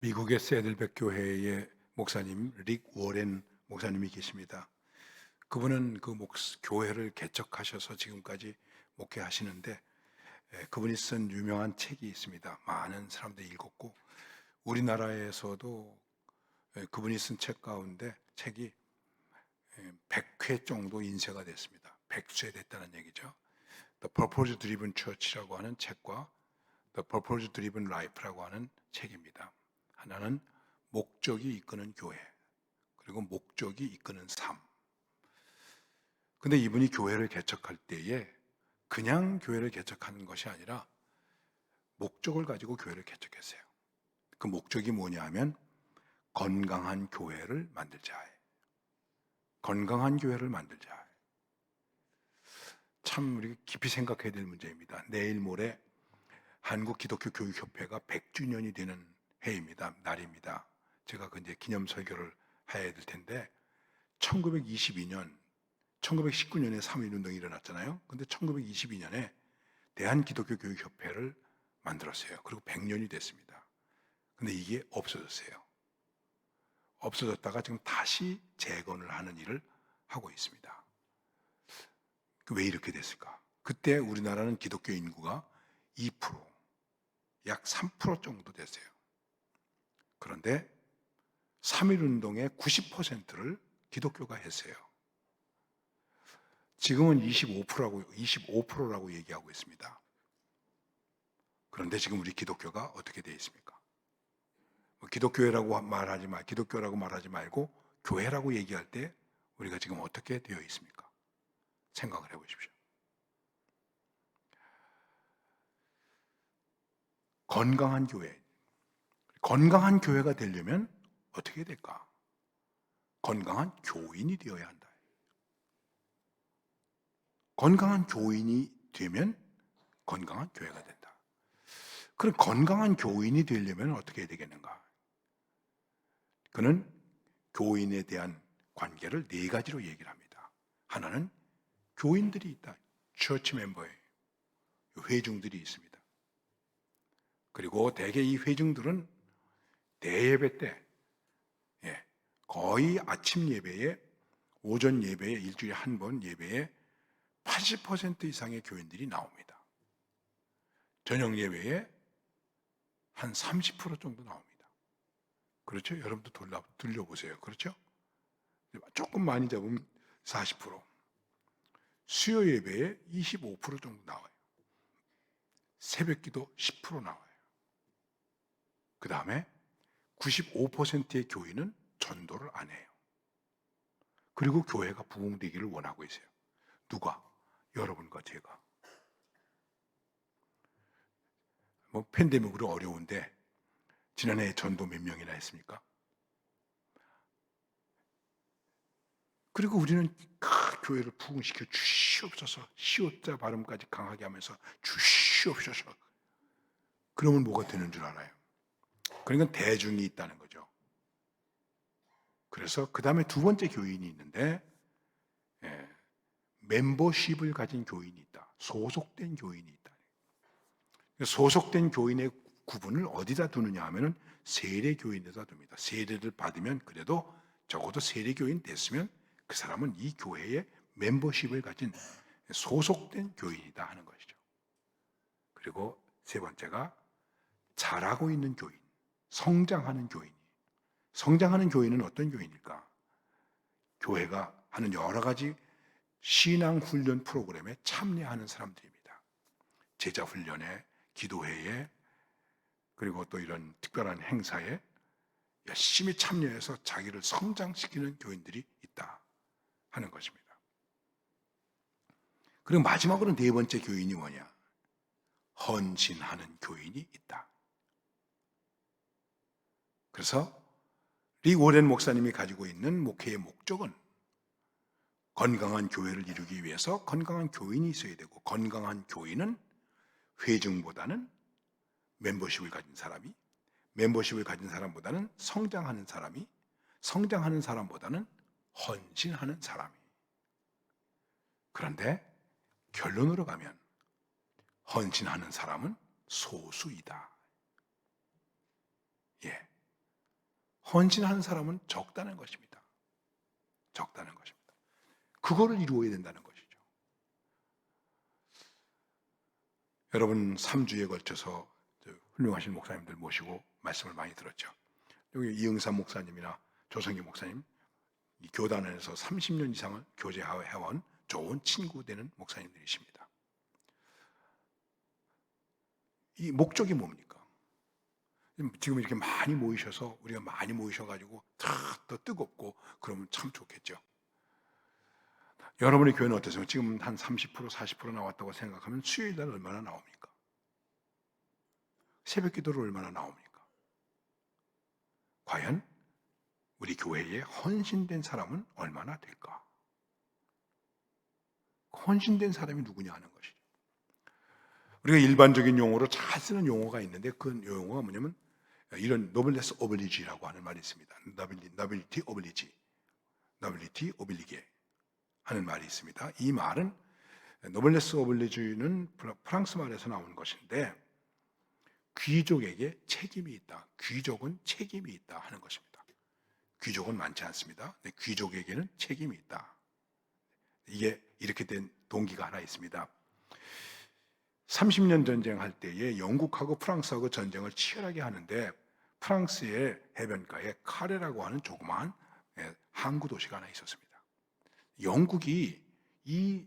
미국의 새들백 교회의 목사님 릭 워렌 목사님이 계십니다. 그분은 교회를 개척하셔서 지금까지 목회하시는데, 그분이 쓴 유명한 책이 있습니다. 많은 사람들이 읽었고, 우리나라에서도 그분이 쓴 책 가운데 책이 100회 정도 인쇄가 됐습니다. 백쇄됐다는 얘기죠. The Purpose Driven Church라고 하는 책과 The Purpose Driven Life라고 하는 책입니다. 하나는 목적이 이끄는 교회, 그리고 목적이 이끄는 삶. 근데 이분이 교회를 개척할 때에 그냥 교회를 개척하는 것이 아니라 목적을 가지고 교회를 개척했어요. 그 목적이 뭐냐 하면 건강한 교회를 만들자. 건강한 교회를 만들자. 참 우리 깊이 생각해야 될 문제입니다. 내일 모레 한국기독교교육협회가 100주년이 되는 해입니다. 날입니다. 제가 이제 기념 설교를 해야 될 텐데, 1922년, 1919년에 3.1운동이 일어났잖아요. 근데 1922년에 대한기독교교육협회를 만들었어요. 그리고 100년이 됐습니다. 근데 이게 없어졌어요. 없어졌다가 지금 다시 재건을 하는 일을 하고 있습니다. 왜 이렇게 됐을까? 그때 우리나라는 기독교 인구가 2%, 약 3% 정도 됐어요. 그런데 3.1운동의 90%를 기독교가 했어요. 지금은 25%라고 얘기하고 있습니다. 그런데 지금 우리 기독교가 어떻게 되어 있습니까? 기독교라고 말하지 말고 교회라고 얘기할 때 우리가 지금 어떻게 되어 있습니까? 생각을 해보십시오. 건강한 교회. 건강한 교회가 되려면 어떻게 될까? 건강한 교인이 되어야 한다. 건강한 교인이 되면 건강한 교회가 된다. 그럼 건강한 교인이 되려면 어떻게 해야 되겠는가? 그는 교인에 대한 관계를 네 가지로 얘기를 합니다. 하나는 교인들이 있다. 처치 멤버에 회중들이 있습니다. 그리고 대개 이 회중들은 대예배 때, 거의 아침 예배에, 오전 예배에, 일주일에 한 번 예배에 80% 이상의 교인들이 나옵니다. 저녁 예배에 한 30% 정도 나옵니다. 그렇죠? 여러분도 돌려보세요. 그렇죠? 조금 많이 잡으면 40%. 수요 예배에 25% 정도 나와요. 새벽 기도 10% 나와요. 그 다음에 95%의 교인은 전도를 안 해요. 그리고 교회가 부흥되기를 원하고 있어요. 누가? 여러분과 제가. 팬데믹으로 어려운데 지난해 전도 몇 명이나 했습니까? 그리고 우리는 교회를 부흥시켜 주시옵소서, 시옷자 발음까지 강하게 하면서 주시옵소서. 그러면 뭐가 되는 줄 알아요? 그러니까 대중이 있다는 거죠. 그래서 그 다음에 두 번째 교인이 있는데, 멤버십을 가진 교인이 있다. 소속된 교인이 있다. 소속된 교인의 구분을 어디다 두느냐 하면은 세례 교인에다 둡니다. 세례를 받으면 그래도 적어도 세례 교인 됐으면 그 사람은 이 교회의 멤버십을 가진 소속된 교인이다 하는 것이죠. 그리고 세 번째가 잘하고 있는 교인, 성장하는 교인. 성장하는 교인은 어떤 교인일까? 교회가 하는 여러 가지 신앙 훈련 프로그램에 참여하는 사람들입니다. 제자 훈련에, 기도회에, 그리고 또 이런 특별한 행사에 열심히 참여해서 자기를 성장시키는 교인들이 있다 하는 것입니다. 그리고 마지막으로 네 번째 교인이 뭐냐? 헌신하는 교인이 있다. 그래서 리 오렌 목사님이 가지고 있는 목회의 목적은 건강한 교회를 이루기 위해서 건강한 교인이 있어야 되고, 건강한 교인은 회중보다는 멤버십을 가진 사람이, 멤버십을 가진 사람보다는 성장하는 사람이, 성장하는 사람보다는 헌신하는 사람이. 그런데 결론으로 가면 헌신하는 사람은 소수이다. 예. 헌신하는 사람은 적다는 것입니다. 적다는 것입니다. 그거를 이루어야 된다는 것이죠. 여러분 3주에 걸쳐서 훌륭하신 목사님들 모시고 말씀을 많이 들었죠. 여기 이응삼 목사님이나 조성기 목사님, 이 교단 안에서 30년 이상을 교제해온 좋은 친구 되는 목사님들이십니다. 이 목적이 뭡니까? 지금 이렇게 많이 모이셔서 우리가 많이 모이셔가지고 더 뜨겁고 그러면 참 좋겠죠. 여러분의 교회는 어떠세요? 지금 한 30% 40% 나왔다고 생각하면 수요일날 얼마나 나옵니까? 새벽 기도를 얼마나 나옵니까? 과연 우리 교회에 헌신된 사람은 얼마나 될까? 헌신된 사람이 누구냐 하는 것이죠. 우리가 일반적인 용어로 잘 쓰는 용어가 있는데 그 용어가 뭐냐면 이런 노블레스 오블리지라고 하는 말이 있습니다. 노빌리티 오블리지, 노빌리티 오빌리게 하는 말이 있습니다. 이 말은 노블레스 오블리지는 프랑스 말에서 나온 것인데 귀족에게 책임이 있다. 귀족은 책임이 있다 하는 것입니다. 귀족은 많지 않습니다. 근데 귀족에게는 책임이 있다. 이게 이렇게 된 동기가 하나 있습니다. 30년 전쟁할 때에 영국하고 프랑스하고 전쟁을 치열하게 하는데 프랑스의 해변가에 카레라고 하는 조그마한 항구 도시가 하나 있었습니다. 영국이 이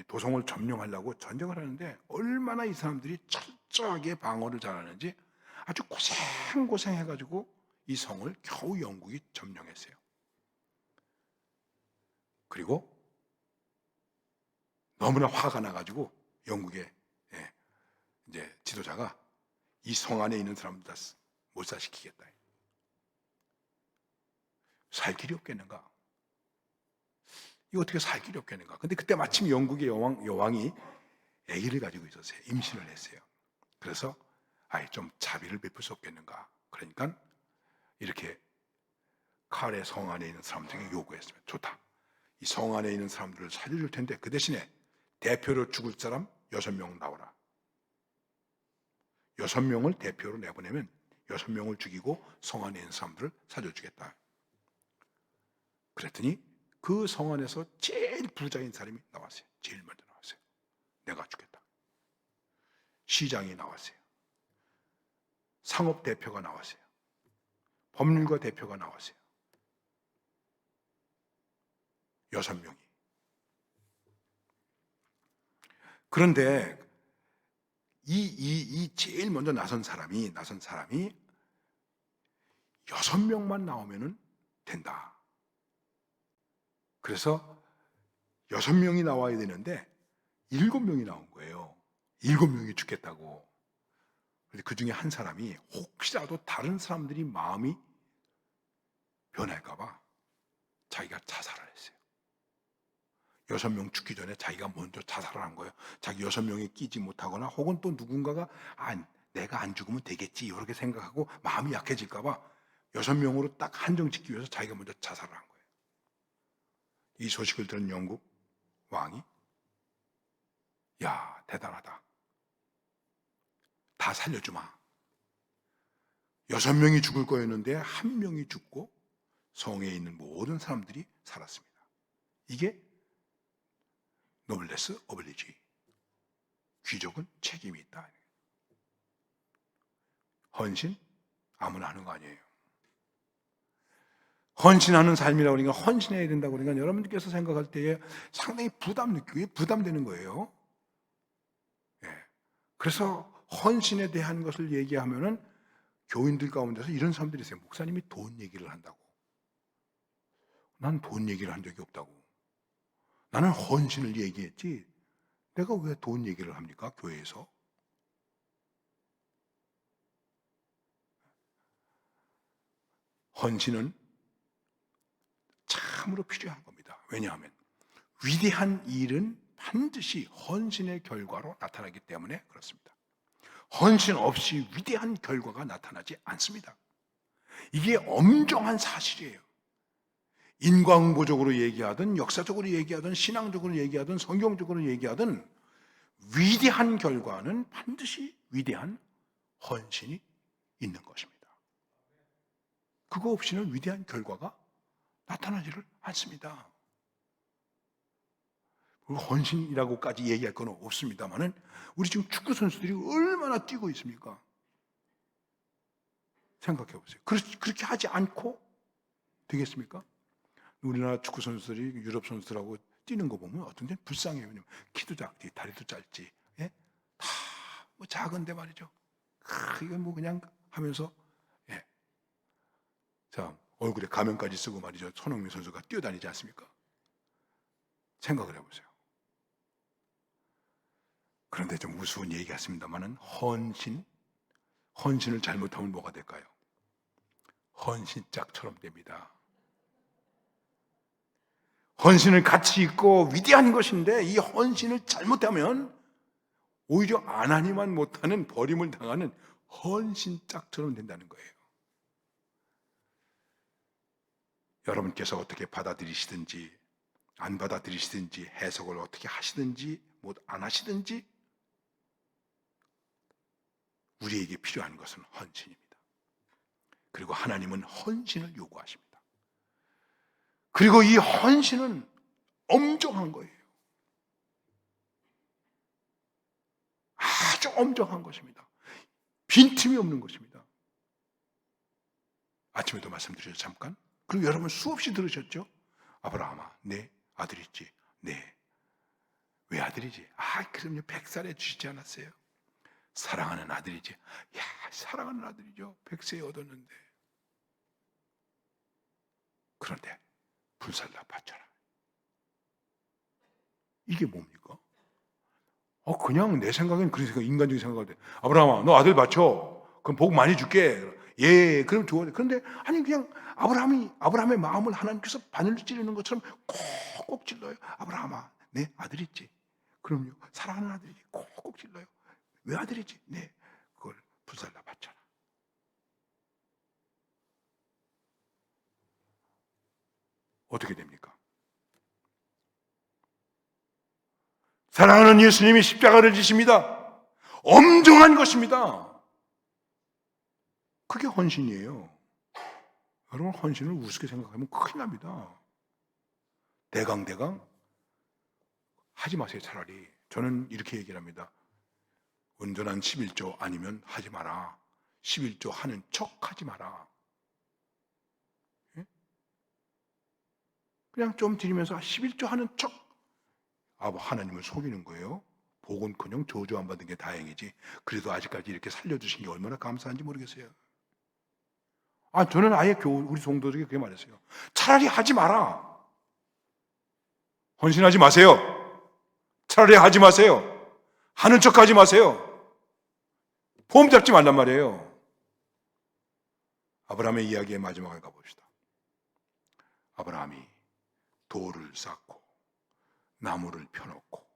도성을 점령하려고 전쟁을 하는데 얼마나 이 사람들이 철저하게 방어를 잘하는지 아주 고생해가지고 이 성을 겨우 영국이 점령했어요. 그리고 너무나 화가 나가지고 영국의 이제 지도자가 이 성 안에 있는 사람들 다 몰살시키겠다. 살 길이 없겠는가? 이거 어떻게 살 길이 없겠는가? 근데 그때 마침 영국의 여왕이 아기를 가지고 있었어요. 임신을 했어요. 그래서 좀 자비를 베풀 수 없겠는가? 그러니까 이렇게 칼의 성 안에 있는 사람들에게 요구했습니다. 좋다. 이 성 안에 있는 사람들을 살려줄 텐데 그 대신에 대표로 죽을 사람 6명 나오라. 6명을 대표로 내보내면 6명을 죽이고 성 안에 있는 사람들을 살려주겠다. 그랬더니 그 성 안에서 제일 부자인 사람이 나왔어요. 제일 먼저 나왔어요. 내가 죽겠다. 시장이 나왔어요. 상업 대표가 나왔어요. 법률가 대표가 나왔어요. 6명이. 그런데 이 제일 먼저 나선 사람이 6명만 나오면 된다. 그래서 6명이 나와야 되는데 7명이 나온 거예요. 7명이 죽겠다고. 그런데 그 중에 한 사람이 혹시라도 다른 사람들이 마음이 변할까 봐 자기가 자살을 했어요. 6명 죽기 전에 자기가 먼저 자살을 한 거예요. 자기 6명이 끼지 못하거나 혹은 또 누군가가 내가 안 죽으면 되겠지 이렇게 생각하고 마음이 약해질까 봐 6명으로 딱 한정 짓기 위해서 자기가 먼저 자살을 한 거예요. 이 소식을 들은 영국 왕이 야 대단하다. 다 살려주마. 6명이 죽을 거였는데 1명이 죽고 성에 있는 모든 사람들이 살았습니다. 이게 노블레스 오블리지. 귀족은 책임이 있다. 헌신 아무나 하는 거 아니에요. 헌신하는 삶이라고 그러니까 헌신해야 된다고 그러니까 여러분들께서 생각할 때에 상당히 부담되는 거예요. 그래서 헌신에 대한 것을 얘기하면은 교인들 가운데서 이런 사람들이 있어요. 목사님이 돈 얘기를 한다고. 난 돈 얘기를 한 적이 없다고. 나는 헌신을 얘기했지. 내가 왜 돈 얘기를 합니까? 교회에서. 헌신은 참으로 필요한 겁니다. 왜냐하면 위대한 일은 반드시 헌신의 결과로 나타나기 때문에 그렇습니다. 헌신 없이 위대한 결과가 나타나지 않습니다. 이게 엄정한 사실이에요. 인과응보적으로 얘기하든 역사적으로 얘기하든 신앙적으로 얘기하든 성경적으로 얘기하든 위대한 결과는 반드시 위대한 헌신이 있는 것입니다. 그거 없이는 위대한 결과가 나타나지를 않습니다. 헌신이라고까지 얘기할 건 없습니다만은 우리 지금 축구 선수들이 얼마나 뛰고 있습니까? 생각해 보세요. 그렇게 하지 않고 되겠습니까? 우리나라 축구 선수들이 유럽 선수들하고 뛰는 거 보면 어떤 데는 불쌍해요. 왜냐면 키도 작지, 다리도 짧지, 예? 다 뭐 작은데 말이죠. 이건 뭐 그냥 하면서, 예. 자, 얼굴에 가면까지 쓰고 말이죠. 손흥민 선수가 뛰어다니지 않습니까? 생각을 해보세요. 그런데 좀 우스운 얘기 같습니다만은 헌신을 잘못하면 뭐가 될까요? 헌신짝처럼 됩니다. 헌신은 가치 있고 위대한 것인데 이 헌신을 잘못하면 오히려 안 하니만 못하는 버림을 당하는 헌신짝처럼 된다는 거예요. 여러분께서 어떻게 받아들이시든지 안 받아들이시든지 해석을 어떻게 하시든지 못 안 하시든지 우리에게 필요한 것은 헌신입니다. 그리고 하나님은 헌신을 요구하십니다. 그리고 이 헌신은 엄정한 거예요. 아주 엄정한 것입니다. 빈틈이 없는 것입니다. 아침에도 말씀드렸죠, 잠깐. 그리고 여러분 수없이 들으셨죠? 아브라함아, 내 아들 있지? 네. 왜 아들이지? 그럼요, 100살에 주시지 않았어요? 사랑하는 아들이지. 사랑하는 아들이죠. 100세에 얻었는데. 그런데 불살라 바쳐라. 이게 뭡니까? 그냥 내 생각엔 그런 생각, 인간적인 생각할 때, 아브라함아, 너 아들 바쳐. 그럼 복 많이 줄게. 예, 그럼 좋아. 그런데 아니 그냥 아브라함의 마음을 하나님께서 바늘로 찌르는 것처럼 콕콕 찔러요. 아브라함아, 내 아들 있지? 그럼요. 사랑하는 아들이지. 콕콕 찔러요. 왜 아들이지? 네, 그걸 불살라 바쳐라. 어떻게 됩니까? 사랑하는 예수님이 십자가를 지십니다. 엄정한 것입니다. 그게 헌신이에요. 여러분, 헌신을 우습게 생각하면 큰일 납니다. 대강 하지 마세요. 차라리 저는 이렇게 얘기를 합니다. 온전한 11조 아니면 하지 마라. 11조 하는 척 하지 마라. 그냥 좀 드리면서 11조 하는 척. 하나님을 속이는 거예요. 복은커녕 저주 안 받은 게 다행이지. 그래도 아직까지 이렇게 살려주신 게 얼마나 감사한지 모르겠어요. 저는 아예 우리 성도들에게 그렇게 말했어요. 차라리 하지 마라. 헌신하지 마세요. 차라리 하지 마세요. 하는 척 하지 마세요. 폼 잡지 말란 말이에요. 아브라함의 이야기의 마지막을 가봅시다. 아브라함이 돌을 쌓고 나무를 펴놓고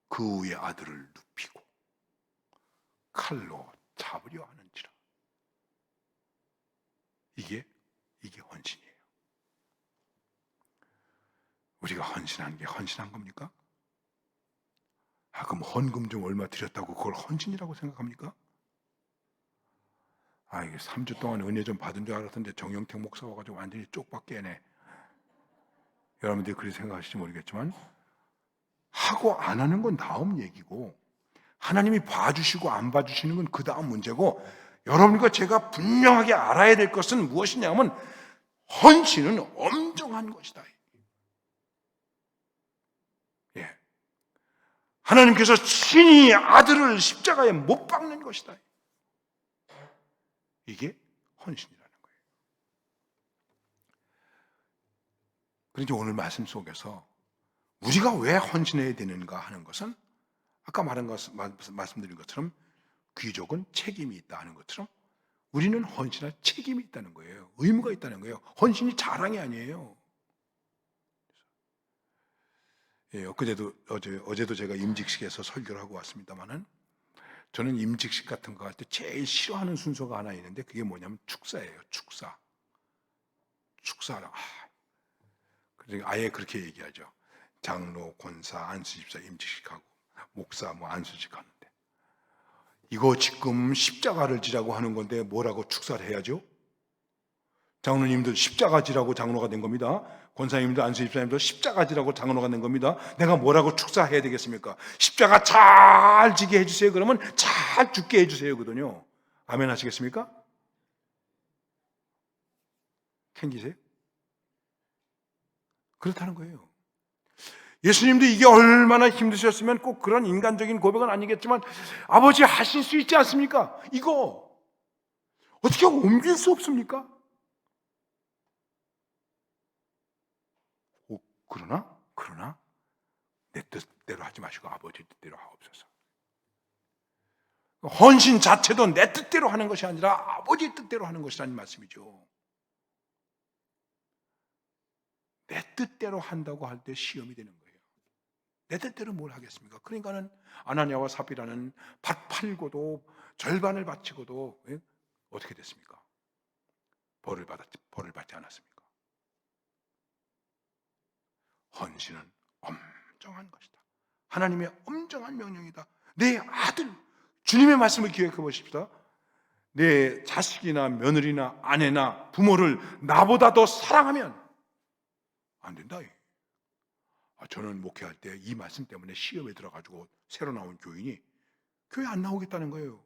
그 위에 아들을 눕히고 칼로 잡으려 하는지라. 이게 헌신이에요. 우리가 헌신한 게 헌신한 겁니까? 그럼 헌금 좀 얼마 드렸다고 그걸 헌신이라고 생각합니까? 이게 3주 동안 은혜 좀 받은 줄 알았는데 정영택 목사 와가지고 완전히 쪽박 깨네. 여러분들이 그렇게 생각하실지 모르겠지만 하고 안 하는 건 다음 얘기고 하나님이 봐주시고 안 봐주시는 건 그 다음 문제고 여러분과 제가 분명하게 알아야 될 것은 무엇이냐면 헌신은 엄정한 것이다. 예. 하나님께서 친히 아들을 십자가에 못 박는 것이다. 이게 헌신이라는 거예요. 그러니까 오늘 말씀 속에서 우리가 왜 헌신해야 되는가 하는 것은 아까 말씀드린 것처럼 귀족은 책임이 있다 하는 것처럼 우리는 헌신할 책임이 있다는 거예요. 의무가 있다는 거예요. 헌신이 자랑이 아니에요. 예, 어제도 제가 임직식에서 설교를 하고 왔습니다만은 저는 임직식 같은 거 할 때 제일 싫어하는 순서가 하나 있는데 그게 뭐냐면 축사예요. 축사라. 그래서 아예 그렇게 얘기하죠. 장로, 권사, 안수집사 임직식하고 목사 안수직 하는데 이거 지금 십자가를 지라고 하는 건데 뭐라고 축사를 해야죠? 장로님들 십자가 지라고 장로가 된 겁니다. 권사님들, 안수 집사님들 십자가 지라고 장로가 된 겁니다. 내가 뭐라고 축사해야 되겠습니까? 십자가 잘 지게 해주세요. 그러면 잘 죽게 해주세요. 거든요. 아멘 하시겠습니까? 캥기세요? 그렇다는 거예요. 예수님도 이게 얼마나 힘드셨으면 꼭 그런 인간적인 고백은 아니겠지만 아버지 하실 수 있지 않습니까? 이거 어떻게 옮길 수 없습니까? 그러나 내 뜻대로 하지 마시고 아버지 뜻대로 하옵소서. 헌신 자체도 내 뜻대로 하는 것이 아니라 아버지 뜻대로 하는 것이라는 말씀이죠. 내 뜻대로 한다고 할 때 시험이 되는 거예요. 내 뜻대로 뭘 하겠습니까? 그러니까는 아나니아와 삽비라는 밭 팔고도 절반을 바치고도 어떻게 됐습니까? 벌을 받지 않았습니까? 헌신은 엄정한 것이다. 하나님의 엄정한 명령이다. 내 아들, 주님의 말씀을 기억해 보십시다. 내 자식이나 며느리나 아내나 부모를 나보다 더 사랑하면 안 된다. 저는 목회할 때 이 말씀 때문에 시험에 들어가지고 새로 나온 교인이 교회 안 나오겠다는 거예요.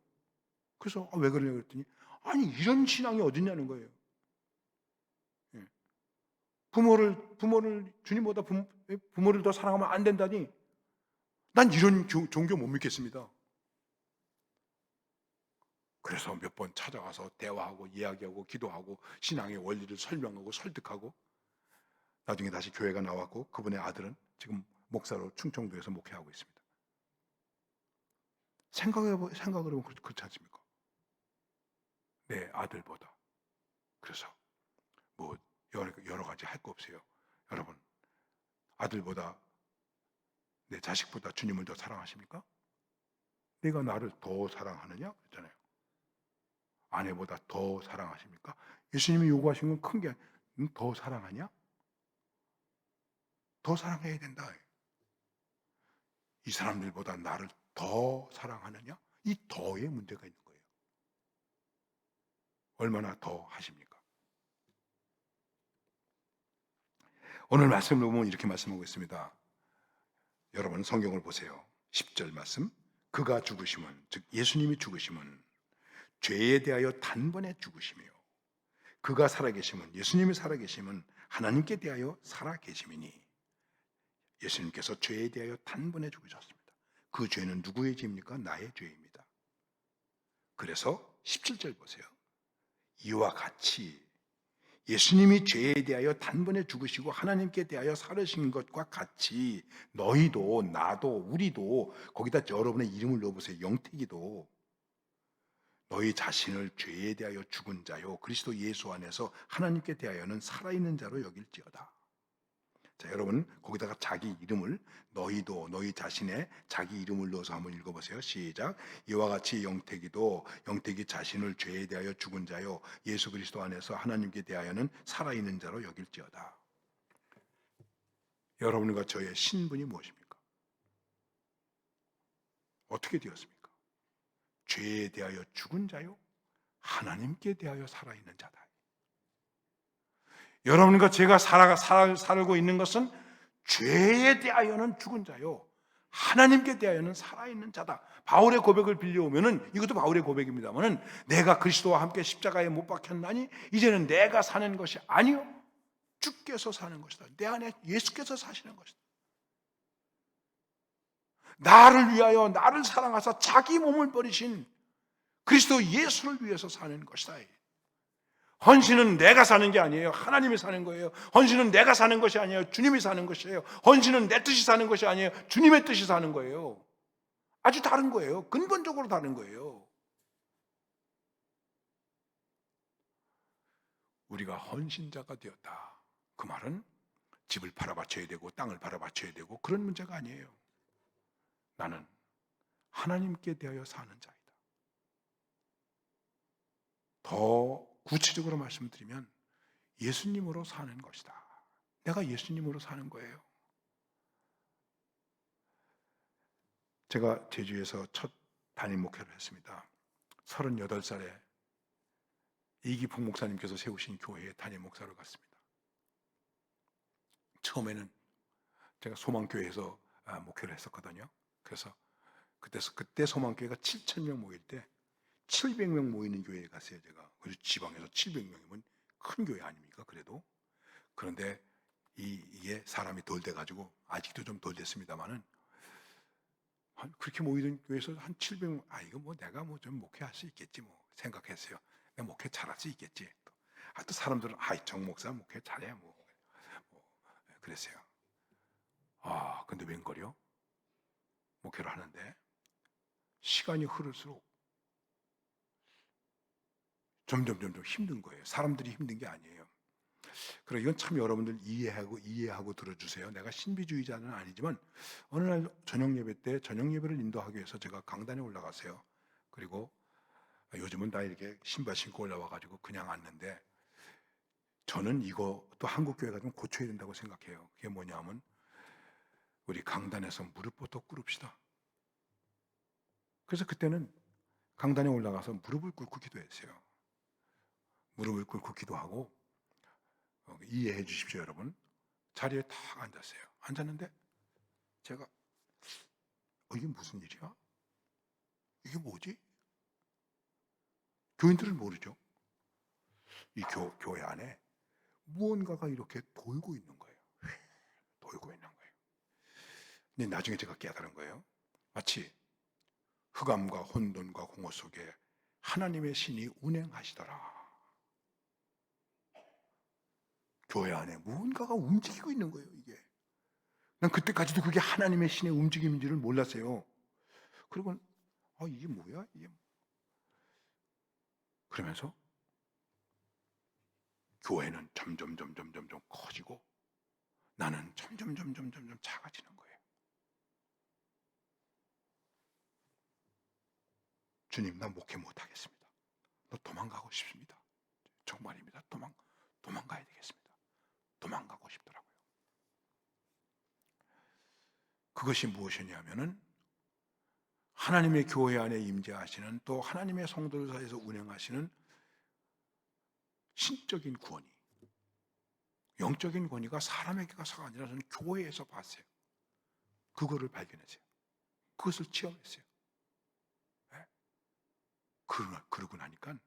그래서 왜 그러냐고 그랬더니 아니 이런 신앙이 어딨냐는 거예요. 부모를 주님보다 부모를 더 사랑하면 안 된다니 난 이런 종교 못 믿겠습니다. 그래서 몇 번 찾아가서 대화하고 이야기하고 기도하고 신앙의 원리를 설명하고 설득하고 나중에 다시 교회가 나왔고 그분의 아들은 지금 목사로 충청도에서 목회하고 있습니다. 생각을 해보면 그렇지 않습니까? 내 아들보다. 그래서 뭐 여러 가지 할 거 없어요. 여러분, 아들보다 내 자식보다 주님을 더 사랑하십니까? 내가 나를 더 사랑하느냐? 그랬잖아요. 아내보다 더 사랑하십니까? 예수님이 요구하신 건 큰 게 더 사랑하냐? 더 사랑해야 된다. 이 사람들보다 나를 더 사랑하느냐? 이 더에 문제가 있는 거예요. 얼마나 더 하십니까? 오늘 말씀을 보면 이렇게 말씀하고 있습니다. 여러분 성경을 보세요. 10절 말씀. 그가 죽으심은, 즉 예수님이 죽으심은 죄에 대하여 단번에 죽으시며 그가 살아계심은, 예수님이 살아계심은 하나님께 대하여 살아계심이니 예수님께서 죄에 대하여 단번에 죽으셨습니다. 그 죄는 누구의 죄입니까? 나의 죄입니다. 그래서 17절 보세요. 이와 같이 예수님이 죄에 대하여 단번에 죽으시고 하나님께 대하여 살으신 것과 같이 너희도 나도 우리도 거기다 여러분의 이름을 넣어보세요. 영택이도 너희 자신을 죄에 대하여 죽은 자요 그리스도 예수 안에서 하나님께 대하여는 살아있는 자로 여길지어다. 자, 여러분 거기다가 자기 이름을 너희도 너희 자신의 자기 이름을 넣어서 한번 읽어보세요. 시작. 이와 같이 영택이 자신을 죄에 대하여 죽은 자요 예수 그리스도 안에서 하나님께 대하여는 살아있는 자로 여길지어다. 여러분과 저의 신분이 무엇입니까? 어떻게 되었습니까? 죄에 대하여 죽은 자요 하나님께 대하여 살아있는 자다. 여러분과 제가 살고 있는 것은 죄에 대하여는 죽은 자요 하나님께 대하여는 살아있는 자다. 바울의 고백을 빌려오면은 이것도 바울의 고백입니다만은 내가 그리스도와 함께 십자가에 못 박혔나니 이제는 내가 사는 것이 아니요 주께서 사는 것이다. 내 안에 예수께서 사시는 것이다. 나를 위하여 나를 사랑하사 자기 몸을 버리신 그리스도 예수를 위해서 사는 것이다. 헌신은 내가 사는 게 아니에요. 하나님이 사는 거예요. 헌신은 내가 사는 것이 아니에요. 주님이 사는 것이에요. 헌신은 내 뜻이 사는 것이 아니에요. 주님의 뜻이 사는 거예요. 아주 다른 거예요. 근본적으로 다른 거예요. 우리가 헌신자가 되었다. 그 말은 집을 팔아 바쳐야 되고 땅을 팔아 바쳐야 되고 그런 문제가 아니에요. 나는 하나님께 대하여 사는 자이다. 더 구체적으로 말씀드리면 예수님으로 사는 것이다. 내가 예수님으로 사는 거예요. 제가 제주에서 첫 담임 목회를 했습니다. 38살에 이기풍 목사님께서 세우신 교회에 담임 목사로 갔습니다. 처음에는 제가 소망교회에서 목회를 했었거든요. 그래서 그때 소망교회가 7,000명 모일 때 700명 모이는 교회에 갔어요. 제가 그래서 지방에서 700명이면 큰 교회 아닙니까? 그런데 이게 사람이 덜 돼가지고 아직도 좀 덜 됐습니다만은 그렇게 모이던 교회에서 한 700명, 이거 뭐 내가 뭐 좀 목회할 수 있겠지 뭐 생각했어요. 내가 목회 잘할 수 있겠지. 또 사람들은 정 목사 목회 잘해 뭐 그랬어요. 근데 웬걸요? 목회를 하는데 시간이 흐를수록 점점 힘든 거예요. 사람들이 힘든 게 아니에요. 그래 이건 참 여러분들 이해하고 들어주세요. 내가 신비주의자는 아니지만 어느 날 저녁 예배 때 저녁 예배를 인도하기 위해서 제가 강단에 올라갔어요. 그리고 요즘은 다 이렇게 신발 신고 올라와가지고 그냥 앉는데 저는 이것도 한국 교회가 좀 고쳐야 된다고 생각해요. 그게 뭐냐면 우리 강단에서 무릎부터 꿇읍시다. 그래서 그때는 강단에 올라가서 무릎을 꿇고 기도했어요. 무릎을 꿇고 기도하고 이해해 주십시오, 여러분. 자리에 딱 앉았어요. 앉았는데 제가 이게 무슨 일이야? 이게 뭐지? 교인들은 모르죠. 이 교회 안에 무언가가 이렇게 돌고 있는 거예요. 돌고 있는 거예요. 근데 나중에 제가 깨달은 거예요. 마치 흑암과 혼돈과 공허 속에 하나님의 신이 운행하시더라. 교회 안에 무언가가 움직이고 있는 거예요, 이게. 난 그때까지도 그게 하나님의 신의 움직임인지를 몰랐어요. 그리고 이게 뭐야? 그러면서 교회는 점점 커지고 나는 점점 작아지는 거예요. 주님, 나 목회 못하겠습니다. 너 도망가고 싶습니다. 정말입니다. 도망가야 되겠습니다. 도망가고 싶더라고요. 그것이 무엇이냐면은 하나님의 교회 안에 임재하시는 또 하나님의 성도들 사이에서 운행하시는 신적인 권위, 영적인 권위가 사람에게 가서가 아니라 저는 교회에서 봤어요. 그거를 발견했어요. 그것을 체험했어요. 네? 그러고 나니까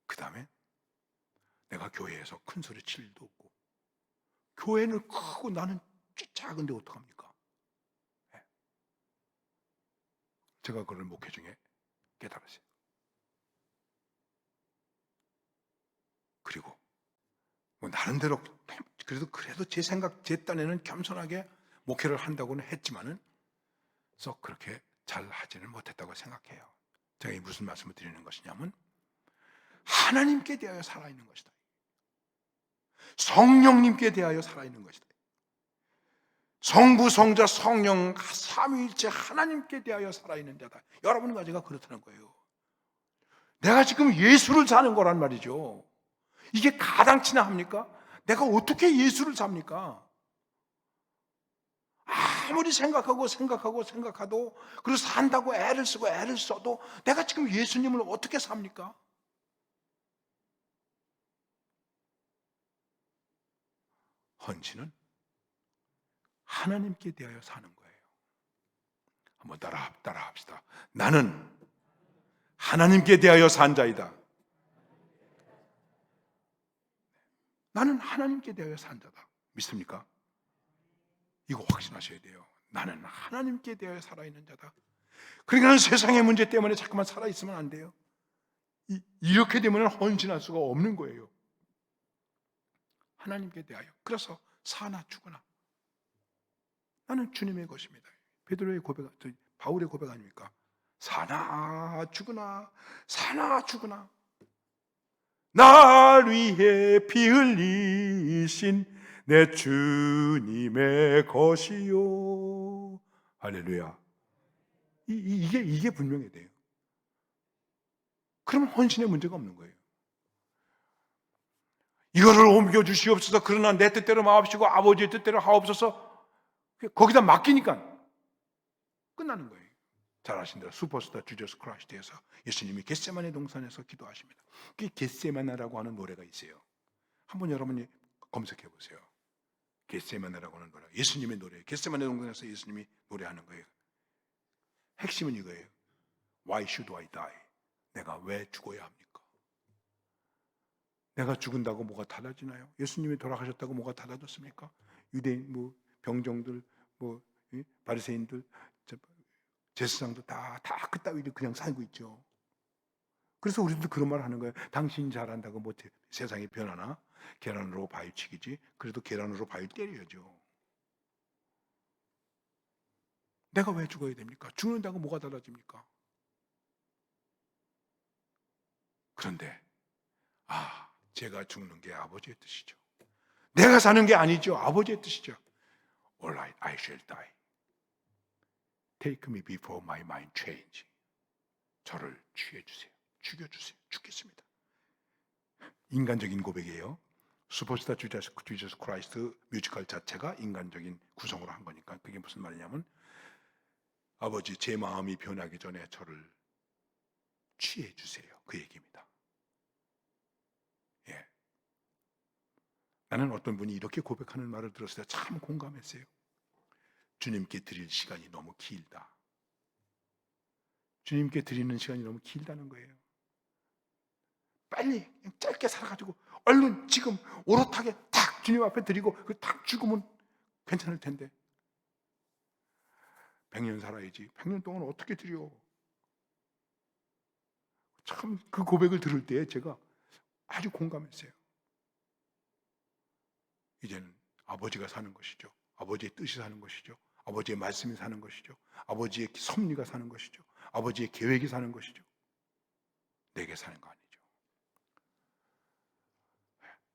그 다음에 내가 교회에서 큰 소리 칠 일도 없고 교회는 크고 나는 작은데 어떡합니까? 네. 제가 그걸 목회 중에 깨달았어요. 그리고 나름대로 그래도 제 딴에는 겸손하게 목회를 한다고는 했지만은 썩 그렇게 잘 하지는 못했다고 생각해요. 제가 이 무슨 말씀을 드리는 것이냐면 하나님께 대하여 살아있는 것이다. 성령님께 대하여 살아있는 것이다. 성부, 성자, 성령 삼위일체 하나님께 대하여 살아있는 자다. 여러분과 제가 그렇다는 거예요. 내가 지금 예수를 사는 거란 말이죠. 이게 가당치나 합니까? 내가 어떻게 예수를 삽니까? 아무리 생각하도 그리고 산다고 애를 써도 내가 지금 예수님을 어떻게 삽니까? 헌신은 하나님께 대하여 사는 거예요. 한번 따라 합시다. 나는 하나님께 대하여 산 자이다. 나는 하나님께 대하여 산 자다. 믿습니까? 이거 확신하셔야 돼요. 나는 하나님께 대하여 살아있는 자다. 그러니까 세상의 문제 때문에 자꾸만 살아있으면 안 돼요. 이렇게 되면 헌신할 수가 없는 거예요. 하나님께 대하여. 그래서 사나 죽으나 나는 주님의 것입니다. 베드로의 고백, 바울의 고백 아닙니까? 사나 죽으나 날 위해 피 흘리신 내 주님의 것이요. 할렐루야. 이게 분명해야 돼요. 그러면 헌신의 문제가 없는 거예요. 이거를 옮겨주시옵소서. 그러나 내 뜻대로 마옵시고 아버지의 뜻대로 하옵소서. 거기다 맡기니까 끝나는 거예요. 잘 아신 대로 슈퍼스타 주저스 크라이스트에서 예수님이 겟세마네 동산에서 기도하십니다. 그 겟세마네라고 하는 노래가 있어요. 한번 여러분이 검색해 보세요. 겟세마네라고 하는 노래, 예수님의 노래. 겟세마네 동산에서 예수님이 노래하는 거예요. 핵심은 이거예요. Why should I die? 내가 왜 죽어야 합니까? 내가 죽은다고 뭐가 달라지나요? 예수님이 돌아가셨다고 뭐가 달라졌습니까? 유대인, 병정들, 바리새인들, 제사장도 다 그따위로 그냥 살고 있죠. 그래서 우리도 그런 말 하는 거예요. 당신 잘한다고 뭐 세상이 변하나? 계란으로 바위 치기지. 그래도 계란으로 바위 때려야죠. 내가 왜 죽어야 됩니까? 죽는다고 뭐가 달라집니까? 그런데 제가 죽는 게 아버지의 뜻이죠. 내가 사는 게 아니죠. 아버지의 뜻이죠. All right, I shall die. Take me before my mind change. 저를 취해주세요. 죽여주세요. 죽겠습니다. 인간적인 고백이에요. 슈퍼스타 주저스 크라이스트 뮤지컬 자체가 인간적인 구성으로 한 거니까 그게 무슨 말이냐면 아버지 제 마음이 변하기 전에 저를 취해주세요. 그 얘기입니다. 예. 나는 어떤 분이 이렇게 고백하는 말을 들었을 때 참 공감했어요. 주님께 드릴 시간이 너무 길다. 주님께 드리는 시간이 너무 길다는 거예요. 빨리 그냥 짧게 살아가지고 얼른 지금 오롯하게 탁 주님 앞에 드리고 탁 죽으면 괜찮을 텐데 100년 살아야지. 100년 동안 어떻게 드려? 참 그 고백을 들을 때 제가 아주 공감했어요. 이제는 아버지가 사는 것이죠. 아버지의 뜻이 사는 것이죠. 아버지의 말씀이 사는 것이죠. 아버지의 섭리가 사는 것이죠. 아버지의 계획이 사는 것이죠. 내게 사는 거 아니죠.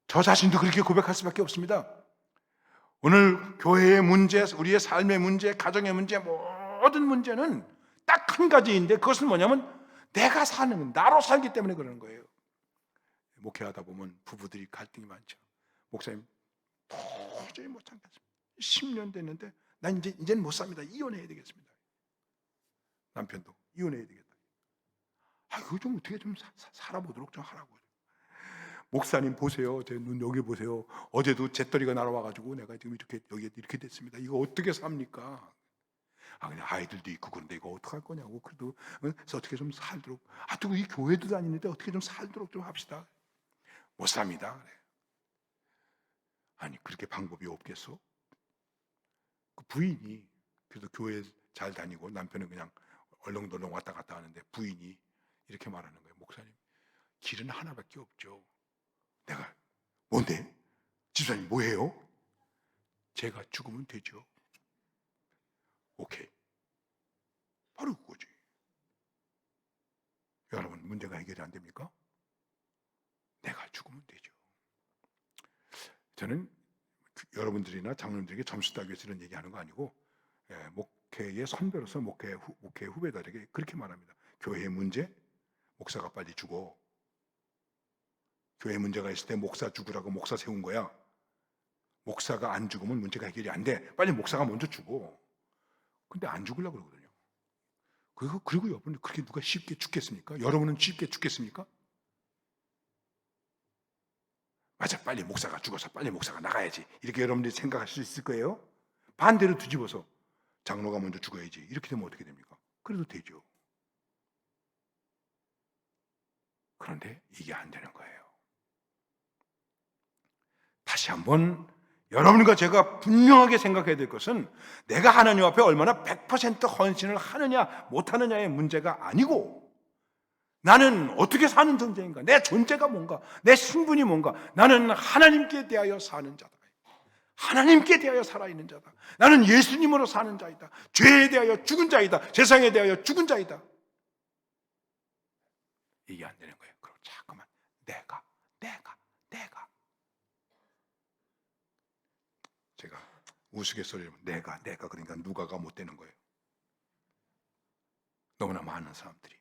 저 자신도 그렇게 고백할 수밖에 없습니다. 오늘 교회의 문제, 우리의 삶의 문제, 가정의 문제, 모든 문제는 딱 한 가지인데 그것은 뭐냐면 내가 사는, 나로 살기 때문에 그러는 거예요. 목회하다 보면 부부들이 갈등이 많죠. 목사님 도저히 못 참겠습니다. 10년 됐는데 난 이제는 못 삽니다. 이혼해야 되겠습니다. 남편도 이혼해야 되겠다. 이거 좀 어떻게 좀 살아보도록 좀 하라고. 목사님 보세요. 제 눈 여기 보세요. 어제도 재떨이가 날아와가지고 내가 지금 여기 이렇게 됐습니다. 이거 어떻게 삽니까? 그냥 아이들도 있고 그런데 이거 어떡할 거냐고. 그래도 그래서 어떻게 좀 살도록. 또 이 교회도 다니는데 어떻게 좀 살도록 좀 합시다. 못 삽니다. 그래. 아니 그렇게 방법이 없겠어? 그 부인이 그래도 교회 잘 다니고 남편은 그냥 얼렁덜렁 왔다 갔다 하는데 부인이 이렇게 말하는 거예요. 목사님 길은 하나밖에 없죠. 내가 뭔데? 집사님 뭐해요? 제가 죽으면 되죠. 오케이. 바로 그거지. 여러분 문제가 해결이 안 됩니까? 내가 죽으면 되죠. 저는 여러분들이나 장로님들에게 점수 따기 위해서 이런 얘기하는 거 아니고 목회의 선배로서 목회 후배들에게 그렇게 말합니다. 교회의 문제, 목사가 빨리 죽어. 교회 문제가 있을 때 목사 죽으라고 목사 세운 거야. 목사가 안 죽으면 문제가 해결이 안 돼. 빨리 목사가 먼저 죽어. 근데 안 죽으려고 그러거든요. 그리고 여러분 그렇게 누가 쉽게 죽겠습니까? 여러분은 쉽게 죽겠습니까? 맞아, 빨리 목사가 죽어서 빨리 목사가 나가야지. 이렇게 여러분들이 생각할 수 있을 거예요. 반대로 뒤집어서 장로가 먼저 죽어야지. 이렇게 되면 어떻게 됩니까? 그래도 되죠. 그런데 이게 안 되는 거예요. 다시 한번 여러분과 제가 분명하게 생각해야 될 것은 내가 하나님 앞에 얼마나 100% 헌신을 하느냐 못하느냐의 문제가 아니고 나는 어떻게 사는 존재인가? 내 존재가 뭔가? 내 신분이 뭔가? 나는 하나님께 대하여 사는 자다. 하나님께 대하여 살아있는 자다. 나는 예수님으로 사는 자이다. 죄에 대하여 죽은 자이다. 세상에 대하여 죽은 자이다. 이게 안 되는 거예요. 그럼 자꾸만 내가 제가 우스갯소리로 내가 그러니까 누가가 못 되는 거예요. 너무나 많은 사람들이.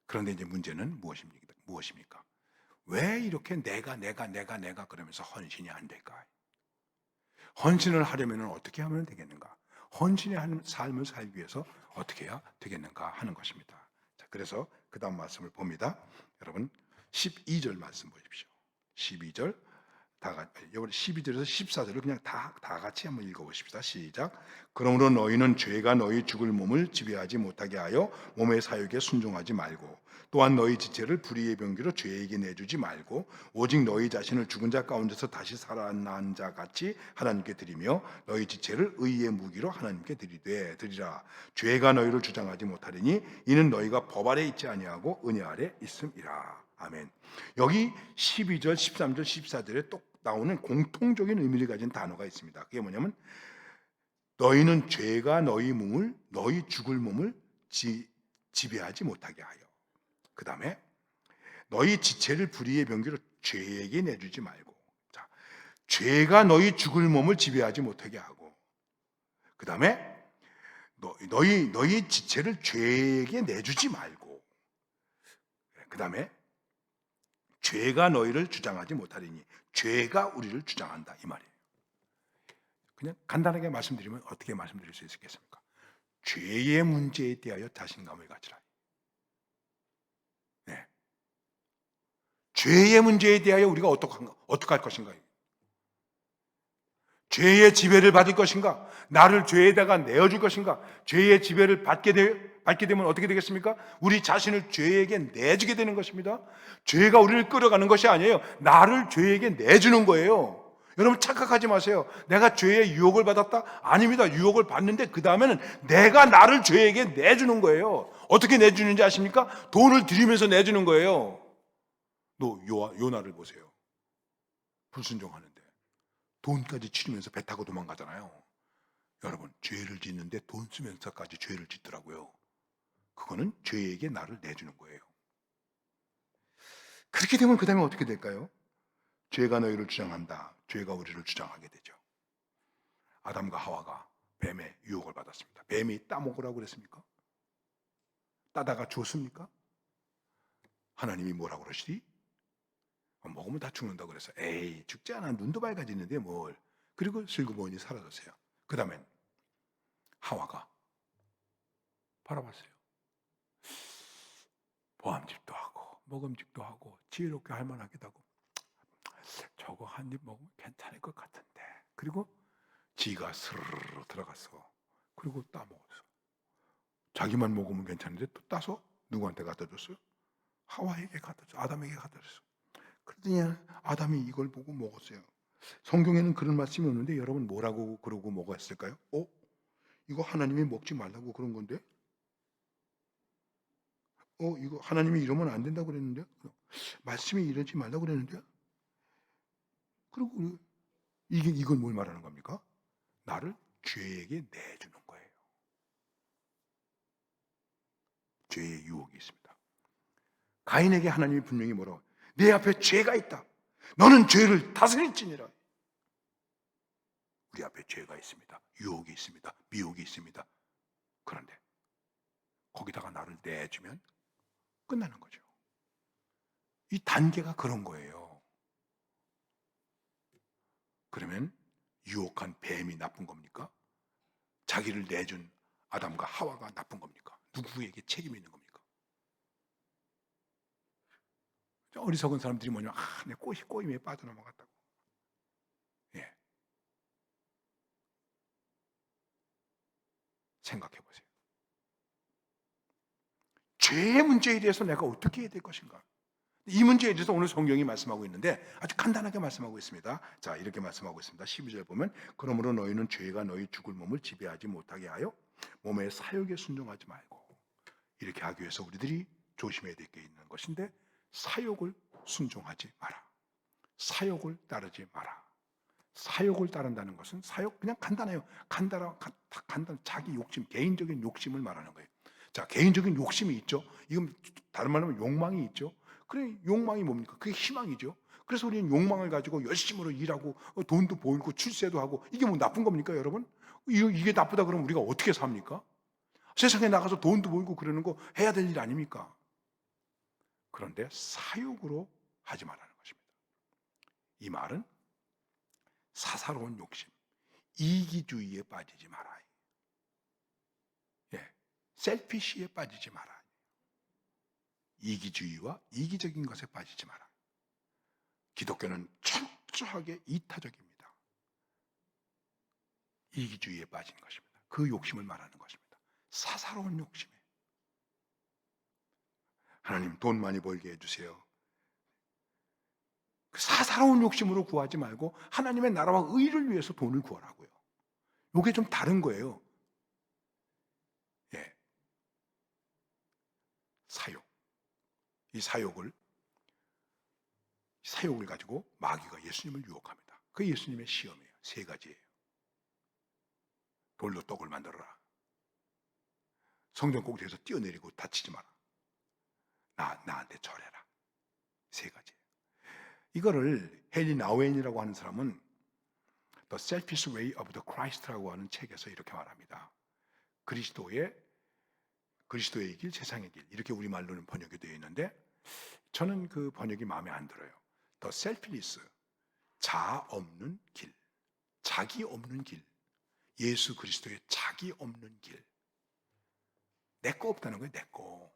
그런데 이제 문제는 무엇입니까? 왜 이렇게 내가 그러면서 헌신이 안 될까? 헌신을 하려면 어떻게 하면 되겠는가? 헌신의 삶을 살기 위해서 어떻게 해야 되겠는가 하는 것입니다. 자, 그래서 그 다음 말씀을 봅니다. 여러분 12절 말씀 보십시오. 12절 여러분 12절에서 14절을 그냥 다 같이 한번 읽어보십시다. 시작. 그러므로 너희는 죄가 너희 죽을 몸을 지배하지 못하게 하여 몸의 사욕에 순종하지 말고 또한 너희 지체를 불의의 병기로 죄에게 내주지 말고 오직 너희 자신을 죽은 자 가운데서 다시 살아난 자 같이 하나님께 드리며 너희 지체를 의의 무기로 하나님께 드리라. 죄가 너희를 주장하지 못하리니 이는 너희가 법 아래 있지 아니하고 은혜 아래 있음이라. 아멘. 여기 12절, 13절, 14절에 또 나오는 공통적인 의미를 가진 단어가 있습니다. 그게 뭐냐면 너희는 죄가 너희 죽을 몸을 지배하지 못하게 하여. 그 다음에 너희 지체를 불의의 병기로 죄에게 내주지 말고. 자, 죄가 너희 죽을 몸을 지배하지 못하게 하고. 그 다음에 너희 지체를 죄에게 내주지 말고. 그 다음에 죄가 너희를 주장하지 못하리니 죄가 우리를 주장한다 이 말이에요. 그냥 간단하게 말씀드리면 어떻게 말씀드릴 수 있겠습니까? 죄의 문제에 대하여 자신감을 가지라. 네. 죄의 문제에 대하여 우리가 어떻게 할 것인가? 죄의 지배를 받을 것인가? 나를 죄에다가 내어줄 것인가? 죄의 지배를 받게 되면 어떻게 되겠습니까? 우리 자신을 죄에게 내주게 되는 것입니다. 죄가 우리를 끌어가는 것이 아니에요. 나를 죄에게 내주는 거예요. 여러분 착각하지 마세요. 내가 죄의 유혹을 받았다? 아닙니다. 유혹을 받는데 그 다음에는 내가 나를 죄에게 내주는 거예요. 어떻게 내주는지 아십니까? 돈을 들이면서 내주는 거예요. 요나를 보세요. 불순종하는데 돈까지 치르면서 배 타고 도망가잖아요. 여러분 죄를 짓는데 돈 쓰면서까지 죄를 짓더라고요. 그거는 죄에게 나를 내주는 거예요. 그렇게 되면 그 다음에 어떻게 될까요? 죄가 너희를 주장한다. 죄가 우리를 주장하게 되죠. 아담과 하와가 뱀의 유혹을 받았습니다. 뱀이 따먹으라고 그랬습니까? 따다가 줬습니까? 하나님이 뭐라고 그러시지? 먹으면 다 죽는다고 그래서 에이 죽지 않아 눈도 밝아지는데 뭘. 그리고 슬그머니 사라졌어요. 그 다음엔 하와가 바라봤어요. 보암직도 하고 먹음직도 하고 지혜롭게 할 만하기도 하고 저거 한 입 먹으면 괜찮을 것 같은데. 그리고 지가 스르르 들어갔어. 그리고 따먹었어. 자기만 먹으면 괜찮은데 또 따서 누구한테 갖다 줬어요? 하와에게 갖다 줬어. 아담에게 갖다 줬어. 그러더니 아담이 이걸 보고 먹었어요. 성경에는 그런 말씀이 없는데 여러분 뭐라고 그러고 먹었을까요? 이거 하나님이 먹지 말라고 그런 건데? 이거 하나님이 이러면 안 된다고 그랬는데? 말씀이 이러지 말라고 그랬는데? 그리고 이건 뭘 말하는 겁니까? 나를 죄에게 내주는 거예요. 죄의 유혹이 있습니다. 가인에게 하나님이 분명히 뭐라고? 내 앞에 죄가 있다. 너는 죄를 다스릴지니라. 우리 앞에 죄가 있습니다. 유혹이 있습니다. 미혹이 있습니다. 그런데 거기다가 나를 내주면 끝나는 거죠. 이 단계가 그런 거예요. 그러면 유혹한 뱀이 나쁜 겁니까? 자기를 내준 아담과 하와가 나쁜 겁니까? 누구에게 책임이 있는 겁니까? 어리석은 사람들이 뭐냐면 내 꼬임에 빠져넘어갔다고. 예. 생각해 보세요. 죄의 문제에 대해서 내가 어떻게 해야 될 것인가? 이 문제에 대해서 오늘 성경이 말씀하고 있는데 아주 간단하게 말씀하고 있습니다. 자, 이렇게 말씀하고 있습니다. 12절 보면 그러므로 너희는 죄가 너희 죽을 몸을 지배하지 못하게 하여 몸의 사욕에 순종하지 말고. 이렇게 하기 위해서 우리들이 조심해야 될 게 있는 것인데 사욕을 순종하지 마라. 사욕을 따르지 마라. 사욕을 따른다는 것은 사욕 그냥 간단해요. 간단 자기 욕심, 개인적인 욕심을 말하는 거예요. 자, 개인적인 욕심이 있죠. 이건 다른 말로 하면 욕망이 있죠. 그래, 욕망이 뭡니까? 그게 희망이죠. 그래서 우리는 욕망을 가지고 열심으로 일하고 돈도 벌고 출세도 하고 이게 뭐 나쁜 겁니까, 여러분? 이게 나쁘다 그러면 우리가 어떻게 삽니까? 세상에 나가서 돈도 벌고 그러는 거 해야 될 일 아닙니까? 그런데 사욕으로 하지 말라는 것입니다. 이 말은 사사로운 욕심, 이기주의에 빠지지 마라. 셀피시에 빠지지 마라. 이기주의와 이기적인 것에 빠지지 마라. 기독교는 철저하게 이타적입니다. 이기주의에 빠진 것입니다. 그 욕심을 말하는 것입니다. 사사로운 욕심에. 하나님 돈 많이 벌게 해주세요. 그 사사로운 욕심으로 구하지 말고 하나님의 나라와 의를 위해서 돈을 구하라고요. 이게 좀 다른 거예요. 예. 사욕. 이 사욕을 가지고 마귀가 예수님을 유혹합니다. 그 예수님의 시험이에요. 세 가지예요. 돌로 떡을 만들어라. 성전 꼭대기에서 뛰어내리고 다치지 마라. 나한테 절해라. 세 가지예요. 이거를 헨리 나우엔이라고 하는 사람은 The Selfish Way of the Christ라고 하는 책에서 이렇게 말합니다. 그리스도의 길, 세상의 길, 이렇게 우리말로는 번역이 되어 있는데 저는 그 번역이 마음에 안 들어요. The Selfless, 자아 없는 길, 자기 없는 길, 예수 그리스도의 자기 없는 길. 내 거 없다는 거예요. 내 거.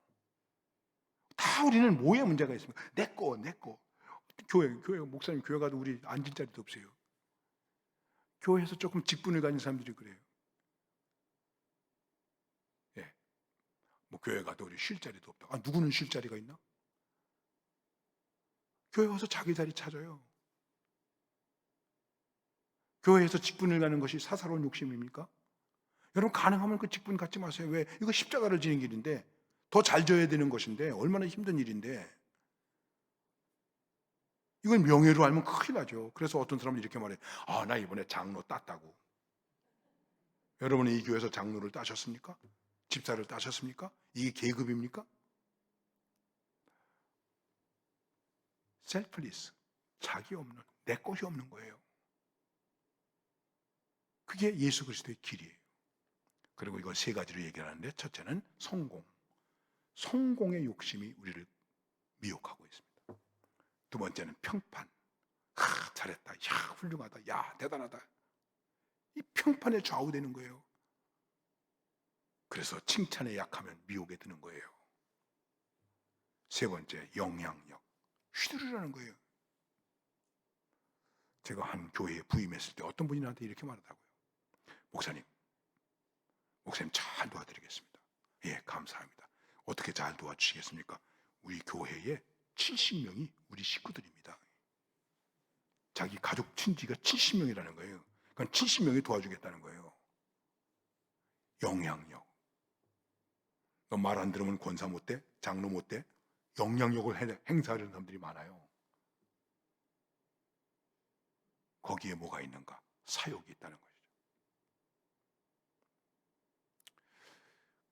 다 우리는 뭐에 문제가 있습니까? 내 거. 교회 목사님 교회 가도 우리 앉을 자리도 없어요. 교회에서 조금 직분을 가진 사람들이 그래요. 예. 뭐 교회 가도 우리 쉴 자리도 없다. 누구는 쉴 자리가 있나? 교회 와서 자기 자리 찾아요. 교회에서 직분을 가는 것이 사사로운 욕심입니까? 여러분 가능하면 그 직분 갖지 마세요. 왜? 이거 십자가를 지는 길인데 더 잘 져야 되는 것인데 얼마나 힘든 일인데 이건 명예로 알면 큰일 나죠. 그래서 어떤 사람은 이렇게 말해. 나 이번에 장로 땄다고. 여러분은 이 교회에서 장로를 따셨습니까? 집사를 따셨습니까? 이게 계급입니까? 셀플리스, 자기 없는, 내 것이 없는 거예요. 그게 예수 그리스도의 길이에요. 그리고 이걸 세 가지로 얘기하는데 첫째는 성공. 성공의 욕심이 우리를 미혹하고 있습니다. 두 번째는 평판. 잘했다. 야, 훌륭하다. 야, 대단하다. 이 평판에 좌우되는 거예요. 그래서 칭찬에 약하면 미혹에 드는 거예요. 세 번째, 영향력. 휘두르라는 거예요. 제가 한 교회에 부임했을 때 어떤 분이 나한테 이렇게 말하더라고요. 목사님 잘 도와드리겠습니다. 예, 감사합니다. 어떻게 잘 도와주시겠습니까? 우리 교회에 70명이 우리 식구들입니다. 자기 가족 친지가 70명이라는 거예요. 그건 70명이 도와주겠다는 거예요. 영향력. 너 말 안 들으면 권사 못 돼? 장로 못 돼? 영향력을 행사하려는 사람들이 많아요. 거기에 뭐가 있는가? 사욕이 있다는 것이죠.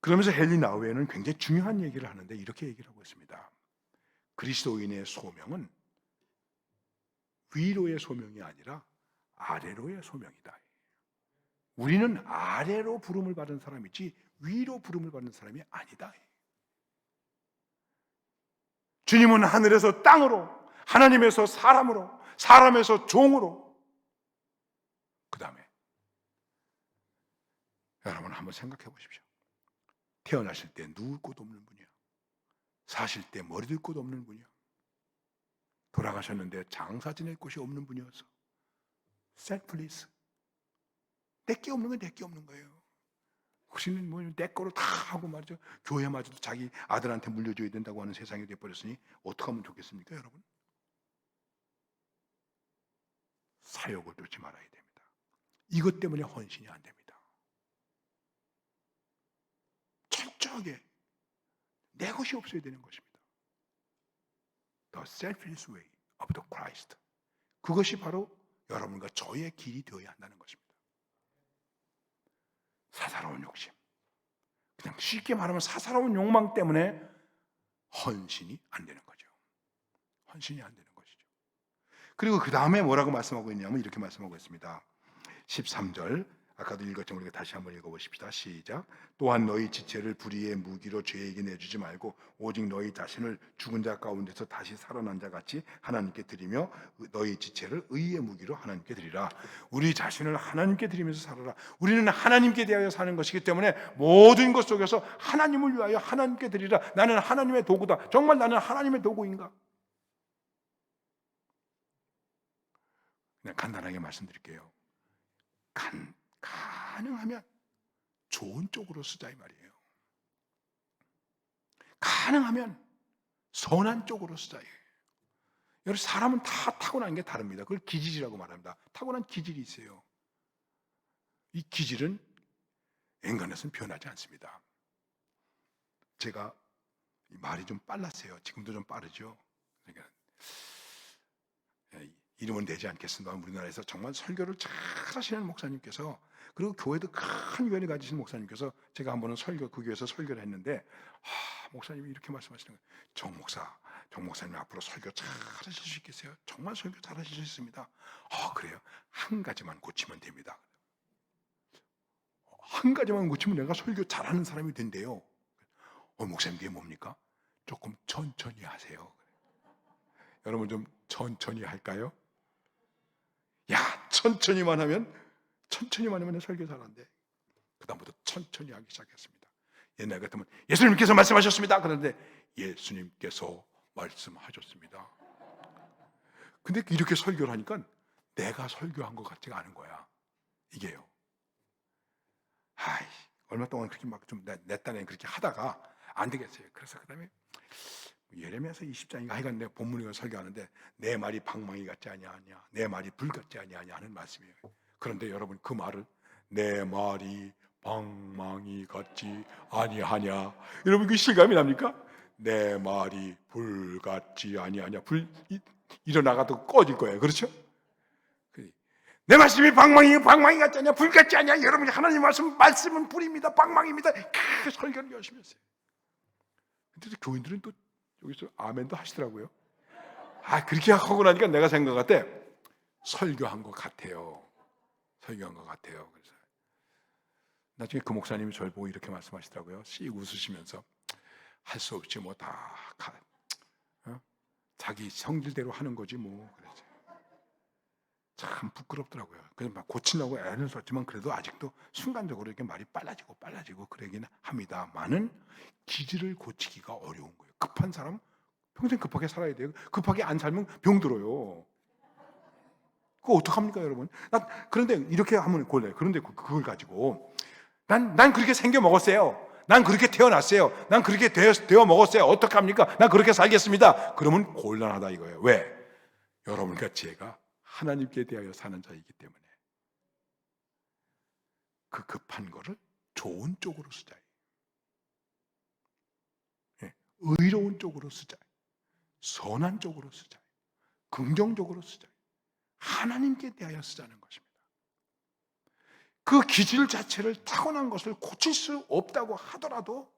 그러면서 헨리 나우엔은 굉장히 중요한 얘기를 하는데 이렇게 얘기를 하고 있습니다. 그리스도인의 소명은 위로의 소명이 아니라 아래로의 소명이다. 우리는 아래로 부름을 받은 사람이지 위로 부름을 받는 사람이 아니다. 주님은 하늘에서 땅으로, 하나님에서 사람으로, 사람에서 종으로. 그 다음에 여러분 한번 생각해 보십시오. 태어나실 때 누울 곳 없는 분이야. 사실 때 머리 들 곳 없는 분이야. 돌아가셨는데 장사 지낼 곳이 없는 분이어서 셀플리스. 내게 없는 건 내게 없는 거예요. 우리는 뭐 내 거로 다 하고 말이죠. 교회마저도 자기 아들한테 물려줘야 된다고 하는 세상이 되어버렸으니 어떻게 하면 좋겠습니까, 여러분? 사욕을 놓지 말아야 됩니다. 이것 때문에 헌신이 안 됩니다. 철저하게 내 것이 없어야 되는 것입니다. The selfless way of the Christ. 그것이 바로 여러분과 저의 길이 되어야 한다는 것입니다. 사사로운 욕심. 그냥 쉽게 말하면 사사로운 욕망 때문에 헌신이 안 되는 거죠. 헌신이 안 되는 것이죠. 그리고 그 다음에 뭐라고 말씀하고 있냐면 이렇게 말씀하고 있습니다. 13절 아까도 읽었지만 우리가 다시 한번 읽어보십시다. 시작. 또한 너희 지체를 불의의 무기로 죄에게 내주지 말고 오직 너희 자신을 죽은 자 가운데서 다시 살아난 자 같이 하나님께 드리며 너희 지체를 의의 무기로 하나님께 드리라. 우리 자신을 하나님께 드리면서 살아라. 우리는 하나님께 대하여 사는 것이기 때문에 모든 것 속에서 하나님을 위하여 하나님께 드리라. 나는 하나님의 도구다. 정말 나는 하나님의 도구인가? 그냥 간단하게 말씀드릴게요. 가능하면 좋은 쪽으로 쓰자 이 말이에요. 가능하면 선한 쪽으로 쓰자. 여러분 사람은 다 타고난 게 다릅니다. 그걸 기질이라고 말합니다. 타고난 기질이 있어요. 이 기질은 인간에서는 변하지 않습니다. 제가 말이 좀 빨랐어요. 지금도 좀 빠르죠. 그러니까 이름은 내지 않겠습니다. 우리나라에서 정말 설교를 잘 하시는 목사님께서, 그리고 교회도 큰 위원을 가지신 목사님께서, 제가 한 번은 그 교회에서 설교를 했는데 목사님이 이렇게 말씀하시는 거예요. 정 목사님 앞으로 설교 잘 하실 수 있겠어요? 정말 설교 잘 하실 수 있습니다. 그래요? 한 가지만 고치면 됩니다. 한 가지만 고치면 내가 설교 잘하는 사람이 된대요. 목사님 그게 뭡니까? 조금 천천히 하세요. 여러분 좀 천천히 할까요? 천천히만 하면 내 설교 잘한대. 그다음부터 천천히 하기 시작했습니다. 옛날 같으면 예수님께서 말씀하셨습니다. 그런데 예수님께서 말씀하셨습니다. 근데 이렇게 설교를 하니까 내가 설교한 것 같지가 않은 거야. 이게요. 얼마 동안 그렇게 막 좀 내 딴에 그렇게 하다가 안 되겠어요. 그래서 그다음에 예레미야서 20장인가 하여간 내가 본문을 설교하는데 내 말이 방망이 같지 아니하냐, 내 말이 불 같지 아니하냐 하는 말씀이에요. 그런데 여러분 그 말을 내 말이 방망이 같지 아니하냐, 여러분 그 실감이 납니까? 내 말이 불 같지 아니하냐. 불 일어나가도 꺼질 거예요. 그렇죠? 내 말씀이 방망이 같지 않냐, 불 같지 않냐. 여러분이 하나님 말씀은 불입니다, 방망입니다. 그 설교를 열심히 했어요. 근데 교인들은 또 여기서 아멘도 하시더라고요. 그렇게 하고 나니까 내가 생각할 때 설교한 것 같아요. 설교한 것 같아요. 그래서 나중에 그 목사님이 저를 보고 이렇게 말씀하시더라고요. 씩 웃으시면서 할 수 없지 뭐 다 자기 성질대로 하는 거지 뭐. 그랬죠. 참 부끄럽더라고요. 그래서 막 고치려고 애는 썼지만 그래도 아직도 순간적으로 이렇게 말이 빨라지고 그러긴 합니다만은 기질을 고치기가 어려운 거예요. 급한 사람 평생 급하게 살아야 돼요. 급하게 안 살면 병들어요. 그거 어떡합니까 여러분? 그런데 이렇게 하면 곤란해요. 그런데 그걸 가지고 난 그렇게 생겨 먹었어요. 난 그렇게 태어났어요. 난 그렇게 되어 먹었어요. 어떡합니까? 난 그렇게 살겠습니다. 그러면 곤란하다 이거예요. 왜? 여러분과 제가 하나님께 대하여 사는 자이기 때문에 그 급한 거를 좋은 쪽으로 쓰자. 의로운 쪽으로 쓰자. 선한 쪽으로 쓰자. 긍정적으로 쓰자. 하나님께 대하여 쓰자는 것입니다. 그 기질 자체를 타고난 것을 고칠 수 없다고 하더라도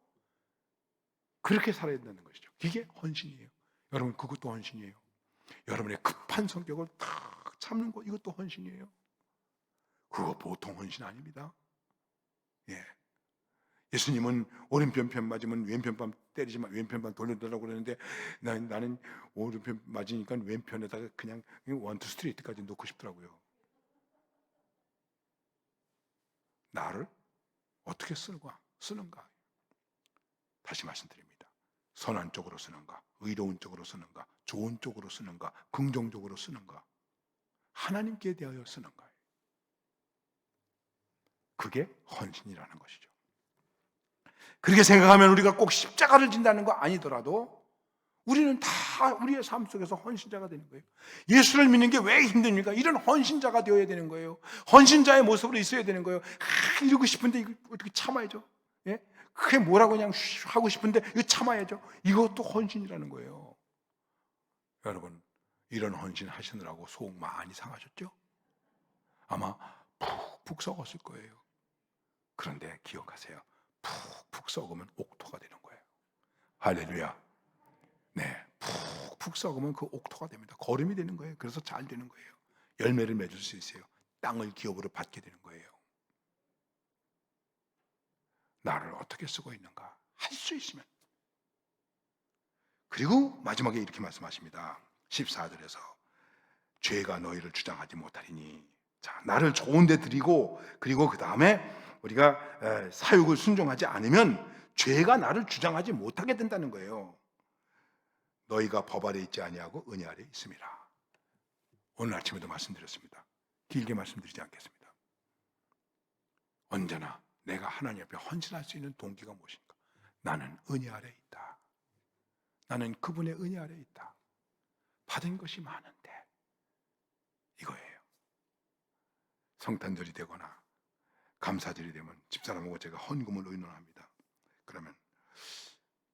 그렇게 살아야 된다는 것이죠. 이게 헌신이에요. 여러분 그것도 헌신이에요. 여러분의 급한 성격을 탁 참는 것, 이것도 헌신이에요. 그거 보통 헌신 아닙니다. 예수님은 오른편 맞으면 왼편 때리지 마, 왼편 돌려달라고 그러는데 나는 오른편 맞으니까 왼편에다가 그냥 원투 스트레이트까지 놓고 싶더라고요. 나를 어떻게 쓰는가? 다시 말씀드립니다. 선한 쪽으로 쓰는가, 의로운 쪽으로 쓰는가, 좋은 쪽으로 쓰는가, 긍정적으로 쓰는가, 하나님께 대하여 쓰는가. 그게 헌신이라는 것이죠. 그렇게 생각하면 우리가 꼭 십자가를 진다는 거 아니더라도 우리는 다 우리의 삶 속에서 헌신자가 되는 거예요. 예수를 믿는 게 왜 힘듭니까? 이런 헌신자가 되어야 되는 거예요. 헌신자의 모습으로 있어야 되는 거예요. 이러고 싶은데 이거 어떻게 참아야죠? 그게 뭐라고 그냥 하고 싶은데 이거 참아야죠. 이것도 헌신이라는 거예요. 여러분 이런 헌신 하시느라고 속 많이 상하셨죠? 아마 푹푹 썩었을 거예요. 그런데 기억하세요. 푹푹 썩으면 옥토가 되는 거예요. 할렐루야. 네, 푹푹 썩으면 그 옥토가 됩니다. 거름이 되는 거예요. 그래서 잘 되는 거예요. 열매를 맺을 수 있어요. 땅을 기업으로 받게 되는 거예요. 나를 어떻게 쓰고 있는가 할 수 있으면. 그리고 마지막에 이렇게 말씀하십니다. 14절에서 죄가 너희를 주장하지 못하리니. 자, 나를 좋은 데 드리고 그리고 그 다음에 우리가 사육을 순종하지 않으면 죄가 나를 주장하지 못하게 된다는 거예요. 너희가 법 아래 있지 아니하고 은혜 아래 있음이라. 오늘 아침에도 말씀드렸습니다. 길게 말씀드리지 않겠습니다. 언제나 내가 하나님 앞에 헌신할 수 있는 동기가 무엇인가? 나는 은혜 아래 있다. 나는 그분의 은혜 아래 있다. 받은 것이 많은데 이거예요. 성탄절이 되거나 감사절이 되면 집사람하고 제가 헌금을 의논합니다. 그러면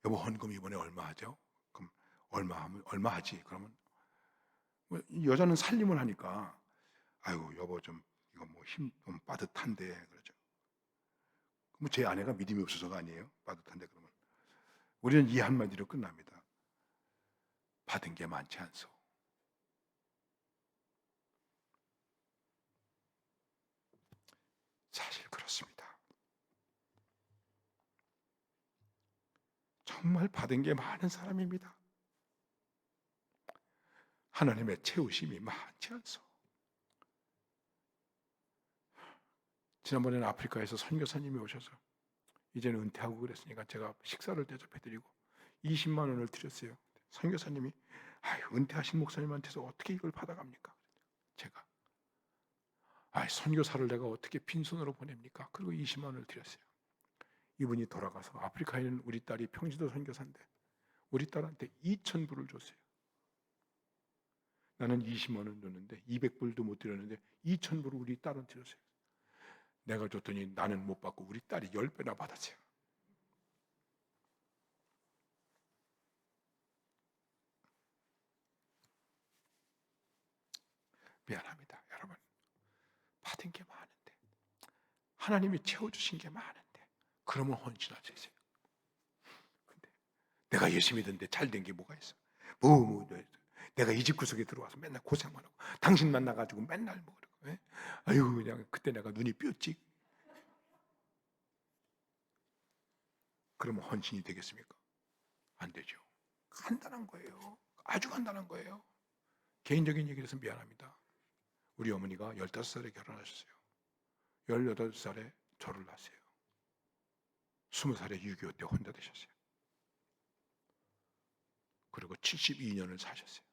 여보 헌금 이번에 얼마 하죠? 그럼 얼마 하지? 그러면 여자는 살림을 하니까 아이고 여보 좀 이거 뭐 힘 좀 빠듯한데 그러죠. 뭐 제 아내가 믿음이 없어서가 아니에요. 빠듯한데 그러면 우리는 이 한마디로 끝납니다. 받은 게 많지 않소. 사실 그렇습니다. 정말 받은 게 많은 사람입니다. 하나님의 채우심이 많지 않소. 지난번에는 아프리카에서 선교사님이 오셔서 이제는 은퇴하고 그랬으니까 제가 식사를 대접해드리고 20만 원을 드렸어요. 선교사님이 은퇴하신 목사님한테서 어떻게 이걸 받아갑니까? 제가 선교사를 내가 어떻게 빈손으로 보냅니까? 그리고 20만 원을 드렸어요. 이분이 돌아가서 아프리카에 있는 우리 딸이 평지도 선교사인데 우리 딸한테 2,000불을 줬어요. 나는 20만 원 줬는데 200불도 못 드렸는데 2,000불을 우리 딸한테 줬어요. 내가 줬더니 나는 못 받고 우리 딸이 10배나 받았어요. 미안합니다. 여러분. 받은 게 많은데 하나님이 채워주신 게 많은데 그러면 헌신할 수 있어요. 근데 내가 예수 믿었는데 잘된 게 뭐가 있어? 내가 이 집 구석에 들어와서 맨날 고생만 하고 당신 만나가지고 맨날 뭐 그러고 아유 그냥 그때 내가 눈이 뼈찍. 그러면 헌신이 되겠습니까? 안 되죠. 간단한 거예요. 아주 간단한 거예요. 개인적인 얘기를 해서 미안합니다. 우리 어머니가 15살에 결혼하셨어요. 18살에 저를 낳았어요. 20살에 6.25 때 혼자 되셨어요. 그리고 72년을 사셨어요.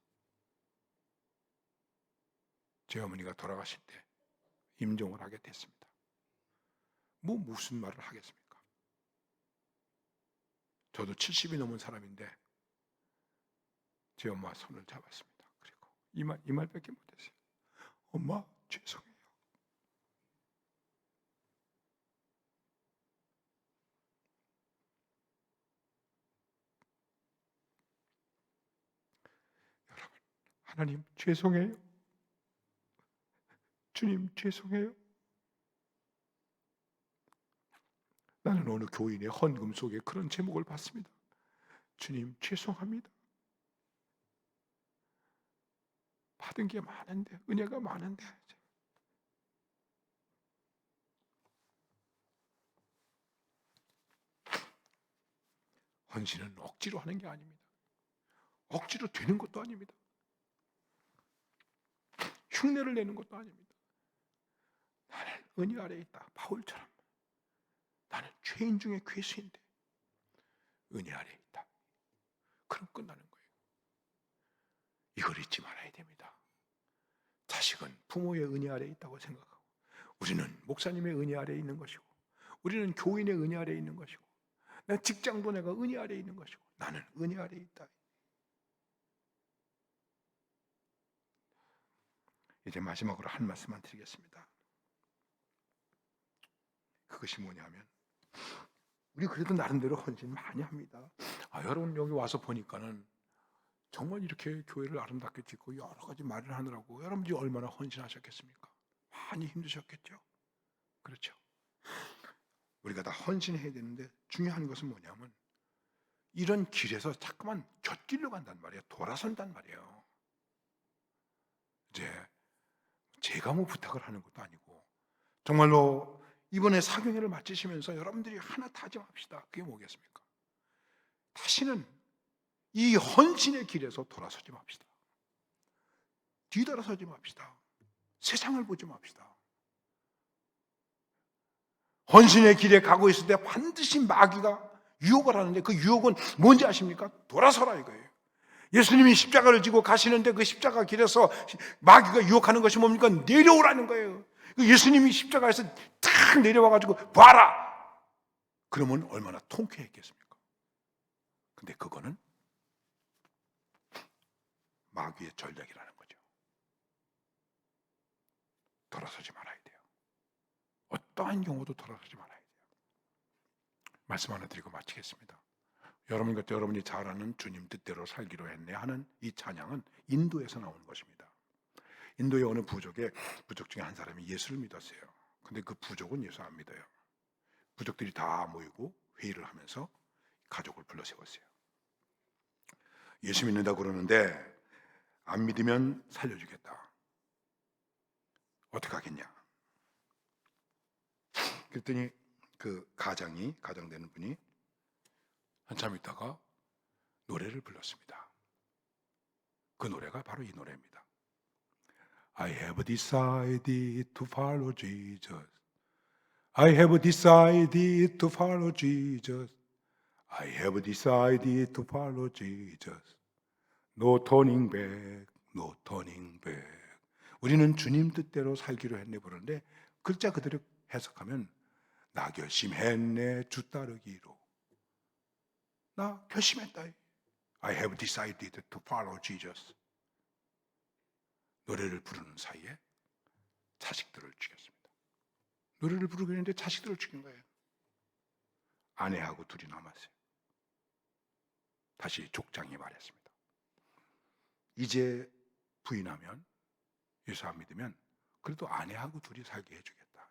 제 어머니가 돌아가실 때 임종을 하게 됐습니다. 무슨 말을 하겠습니까? 저도 70이 넘은 사람인데 제 엄마 손을 잡았습니다. 그리고 이 말밖에 못했어요. 엄마 죄송해요. 여러분 하나님 죄송해요. 주님 죄송해요. 나는 어느 교인의 헌금 속에 그런 제목을 봤습니다. 주님 죄송합니다. 받은 게 많은데 은혜가 많은데 헌신은 억지로 하는 게 아닙니다. 억지로 되는 것도 아닙니다. 흉내를 내는 것도 아닙니다. 나는 은혜 아래에 있다. 바울처럼 나는 죄인 중에 괴수인데 은혜 아래에 있다. 그럼 끝나는 거예요. 이걸 잊지 말아야 됩니다. 자식은 부모의 은혜 아래에 있다고 생각하고 우리는 목사님의 은혜 아래에 있는 것이고 우리는 교인의 은혜 아래에 있는 것이고 내 직장도 내가 은혜 아래에 있는 것이고 나는 은혜 아래에 있다. 이제 마지막으로 한 말씀만 드리겠습니다. 그것이 뭐냐면 우리 그래도 나름대로 헌신 많이 합니다. 여러분 여기 와서 보니까는 정말 이렇게 교회를 아름답게 짓고 여러 가지 말을 하느라고 여러분들이 얼마나 헌신하셨겠습니까? 많이 힘드셨겠죠? 그렇죠? 우리가 다 헌신해야 되는데 중요한 것은 뭐냐면 이런 길에서 자꾸만 곁길로 간단 말이에요. 돌아선단 말이에요. 이제 제가 뭐 부탁을 하는 것도 아니고 정말로 이번에 사경회를 마치시면서 여러분들이 하나 다짐합시다. 그게 뭐겠습니까? 다시는 이 헌신의 길에서 돌아서지 맙시다. 뒤돌아서지 맙시다. 세상을 보지 맙시다. 헌신의 길에 가고 있을 때 반드시 마귀가 유혹을 하는데 그 유혹은 뭔지 아십니까? 돌아서라 이거예요. 예수님이 십자가를 지고 가시는데 그 십자가 길에서 마귀가 유혹하는 것이 뭡니까? 내려오라는 거예요. 예수님이 십자가에서 탁 내려와가지고 봐라! 그러면 얼마나 통쾌했겠습니까? 근데 그거는 마귀의 전략이라는 거죠. 돌아서지 말아야 돼요. 어떠한 경우도 돌아서지 말아야 돼요. 말씀 하나 드리고 마치겠습니다. 여러분이 잘 아는 주님 뜻대로 살기로 했네 하는 이 찬양은 인도에서 나오는 것입니다. 인도의 어느 부족 중에 한 사람이 예수를 믿었어요. 근데 그 부족은 예수 안 믿어요. 부족들이 다 모이고 회의를 하면서 가족을 불러 세웠어요. 예수 믿는다고 그러는데 안 믿으면 살려주겠다. 어떻게 하겠냐? 그랬더니 그 가장되는 분이 한참 있다가 노래를 불렀습니다. 그 노래가 바로 이 노래입니다. I have decided to follow Jesus. I have decided to follow Jesus. I have decided to follow Jesus. No turning back, no turning back. 우리는 주님 뜻대로 살기로 했네 부르는데 글자 그대로 해석하면 나 결심했네 주 따르기로. 나 결심했다. I have decided to follow Jesus. 노래를 부르는 사이에 자식들을 죽였습니다. 노래를 부르고 있는데 자식들을 죽인 거예요. 아내하고 둘이 남았어요. 다시 족장이 말했습니다. 이제 부인하면 예수 안 믿으면 그래도 아내하고 둘이 살게 해주겠다.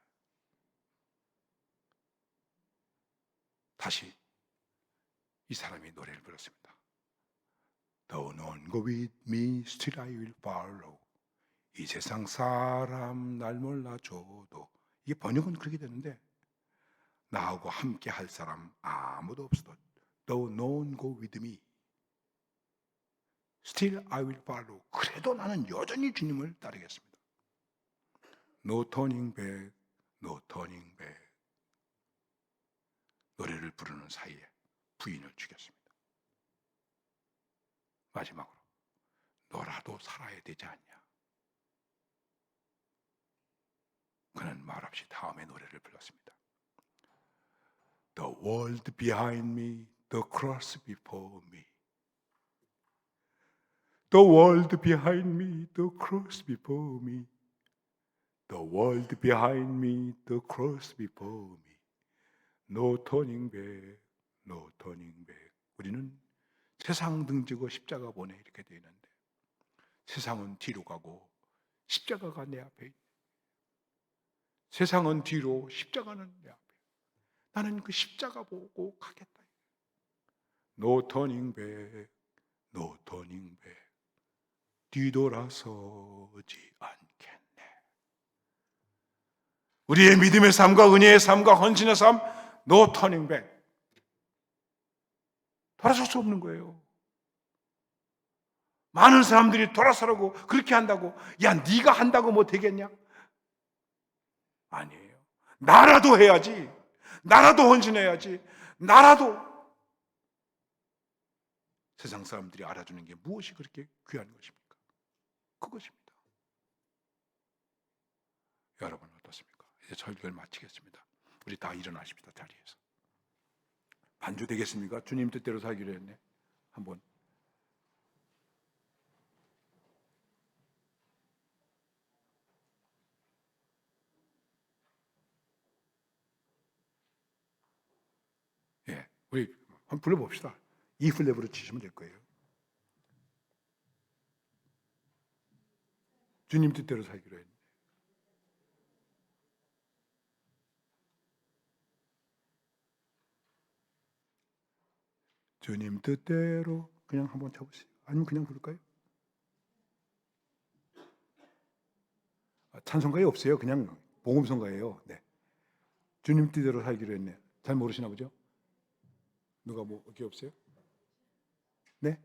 다시 이 사람이 노래를 불렀습니다. Though none go with me, still I will follow. 이 세상 사람 날 몰라줘도 이게 번역은 그렇게 되는데 나하고 함께 할 사람 아무도 없어도 Though none go with me, still I will follow. 그래도 나는 여전히 주님을 따르겠습니다. No turning back, no turning back. 노래를 부르는 사이에 부인을 죽였습니다. 마지막으로 너라도 살아야 되지 않냐? 그는 말없이 다음에 노래를 불렀습니다. The world behind me, the cross before me. The world behind me, the cross before me. The world behind me, the cross before me. No turning back, no turning back. 우리는 세상 등지고 십자가 보내 이렇게 되어 있는데 세상은 뒤로 가고 십자가가 내 앞에 있네. 세상은 뒤로 십자가는 내 앞에. 나는 그 십자가 보고 가겠다. No turning back, no turning back. 뒤돌아서지 않겠네. 우리의 믿음의 삶과 은혜의 삶과 헌신의 삶, no turning back. 돌아설 수 없는 거예요. 많은 사람들이 돌아서라고 그렇게 한다고, 야 네가 한다고 뭐 되겠냐? 아니에요. 나라도 해야지. 나라도 헌신해야지. 나라도. 세상 사람들이 알아주는 게 무엇이 그렇게 귀한 것입니까? 그것입니다. 여러분 어떻습니까? 이제 설교를 마치겠습니다. 우리 다 일어나십시다. 자리에서. 반주 되겠습니까? 주님 뜻대로 살기로 했네. 한번. 예, 우리 한번 불러봅시다. 이 플랩으로 치시면 될 거예요. 주님 뜻대로 살기로 했네. 주님 뜻대로 그냥 한번 쳐보세요. 아니면 그냥 부를까요? 찬송가에 없어요. 그냥 복음성가예요. 네. 주님 뜻대로 살기로 했네. 잘 모르시나 보죠? 누가 뭐 어떻게 없어요? 네?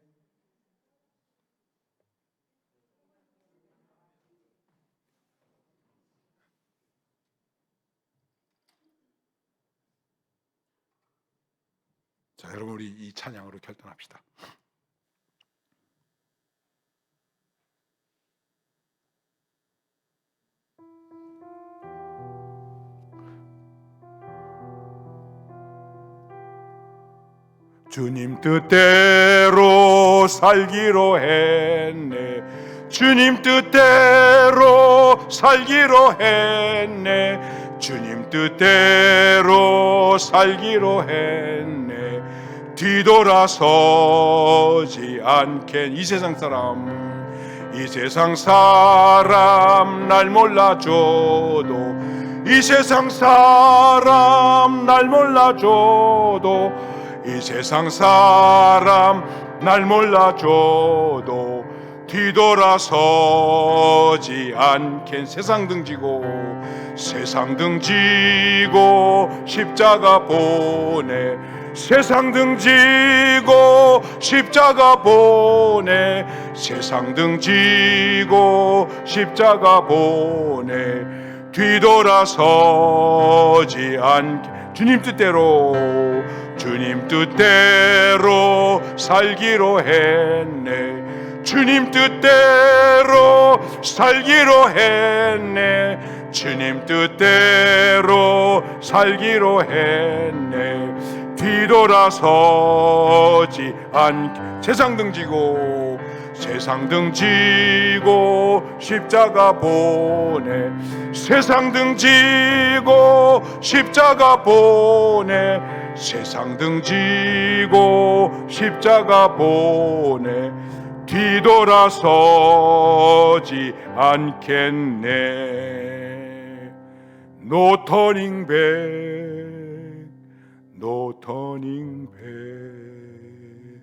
자, 여러분 우리 이 찬양으로 결단합시다. 주님 뜻대로 살기로 했네. 주님 뜻대로 살기로 했네. 주님 뜻대로 살기로 했네. 뒤돌아서지 않겠. 이 세상 사람 날 몰라줘도, 이 세상 사람 날 몰라줘도, 이 세상 사람 날 몰라줘도 뒤돌아서지 않겠. 세상 등지고 십자가 보내. 세상 등지고 십자가 보내. 세상 등지고 십자가 보내. 뒤돌아서지 않게. 주님 뜻대로 살기로 했네. 주님 뜻대로 살기로 했네. 주님 뜻대로 살기로 했네. 뒤돌아서지 않게. 세상 등지고 십자가 보내. 세상 등지고 십자가 보내. 세상 등지고 십자가 보내. 뒤돌아서지 않겠네. No turning back, no turning back.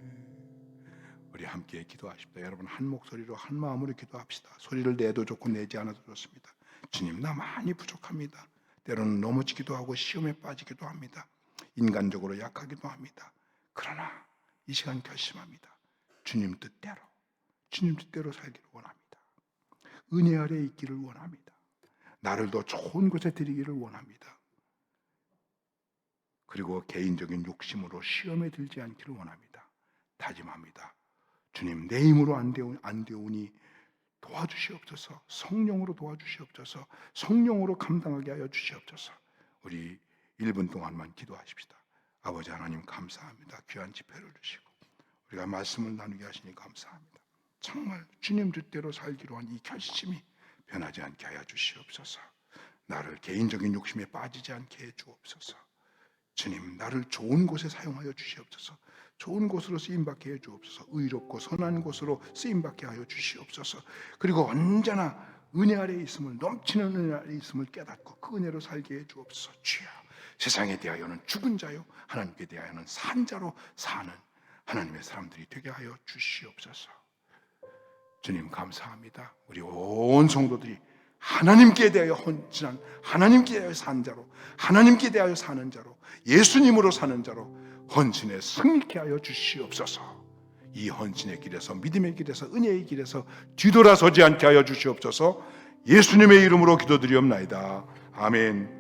우리 함께 기도하십시다. 여러분 한 목소리로 한 마음으로 기도합시다. 소리를 내도 좋고 내지 않아도 좋습니다. 주님, 나 많이 부족합니다. 때로는 넘어지기도 하고 시험에 빠지기도 합니다. 인간적으로 약하기도 합니다. 그러나 이 시간 결심합니다. 주님 뜻대로 살기를 원합니다. 은혜 아래 있기를 원합니다. 나를 더 좋은 곳에 드리기를 원합니다. 그리고 개인적인 욕심으로 시험에 들지 않기를 원합니다. 다짐합니다. 주님, 내 힘으로 안 되오니 도와주시옵소서. 성령으로 도와주시옵소서. 성령으로 감당하게 하여 주시옵소서. 우리 1분 동안만 기도하십시다. 아버지 하나님 감사합니다. 귀한 집회를 주시고 우리가 말씀을 나누게 하시니 감사합니다. 정말 주님 뜻대로 살기로 한 이 결심이 변하지 않게 하여 주시옵소서. 나를 개인적인 욕심에 빠지지 않게 해 주옵소서. 주님, 나를 좋은 곳에 사용하여 주시옵소서. 좋은 곳으로 쓰임받게 해 주옵소서. 의롭고 선한 곳으로 쓰임받게 하여 주시옵소서. 그리고 언제나 은혜 아래에 있음을, 넘치는 은혜 아래에 있음을 깨닫고 그 은혜로 살게 해 주옵소서. 주여, 세상에 대하여는 죽은 자요 하나님께 대하여는 산 자로 사는 하나님의 사람들이 되게 하여 주시옵소서. 주님 감사합니다. 우리 온 성도들이 하나님께 대하여 헌신한, 하나님께 대하여 산 자로, 하나님께 대하여 사는 자로, 예수님으로 사는 자로 헌신에 승리케 하여 주시옵소서. 이 헌신의 길에서, 믿음의 길에서, 은혜의 길에서 뒤돌아서지 않게 하여 주시옵소서. 예수님의 이름으로 기도드리옵나이다. 아멘.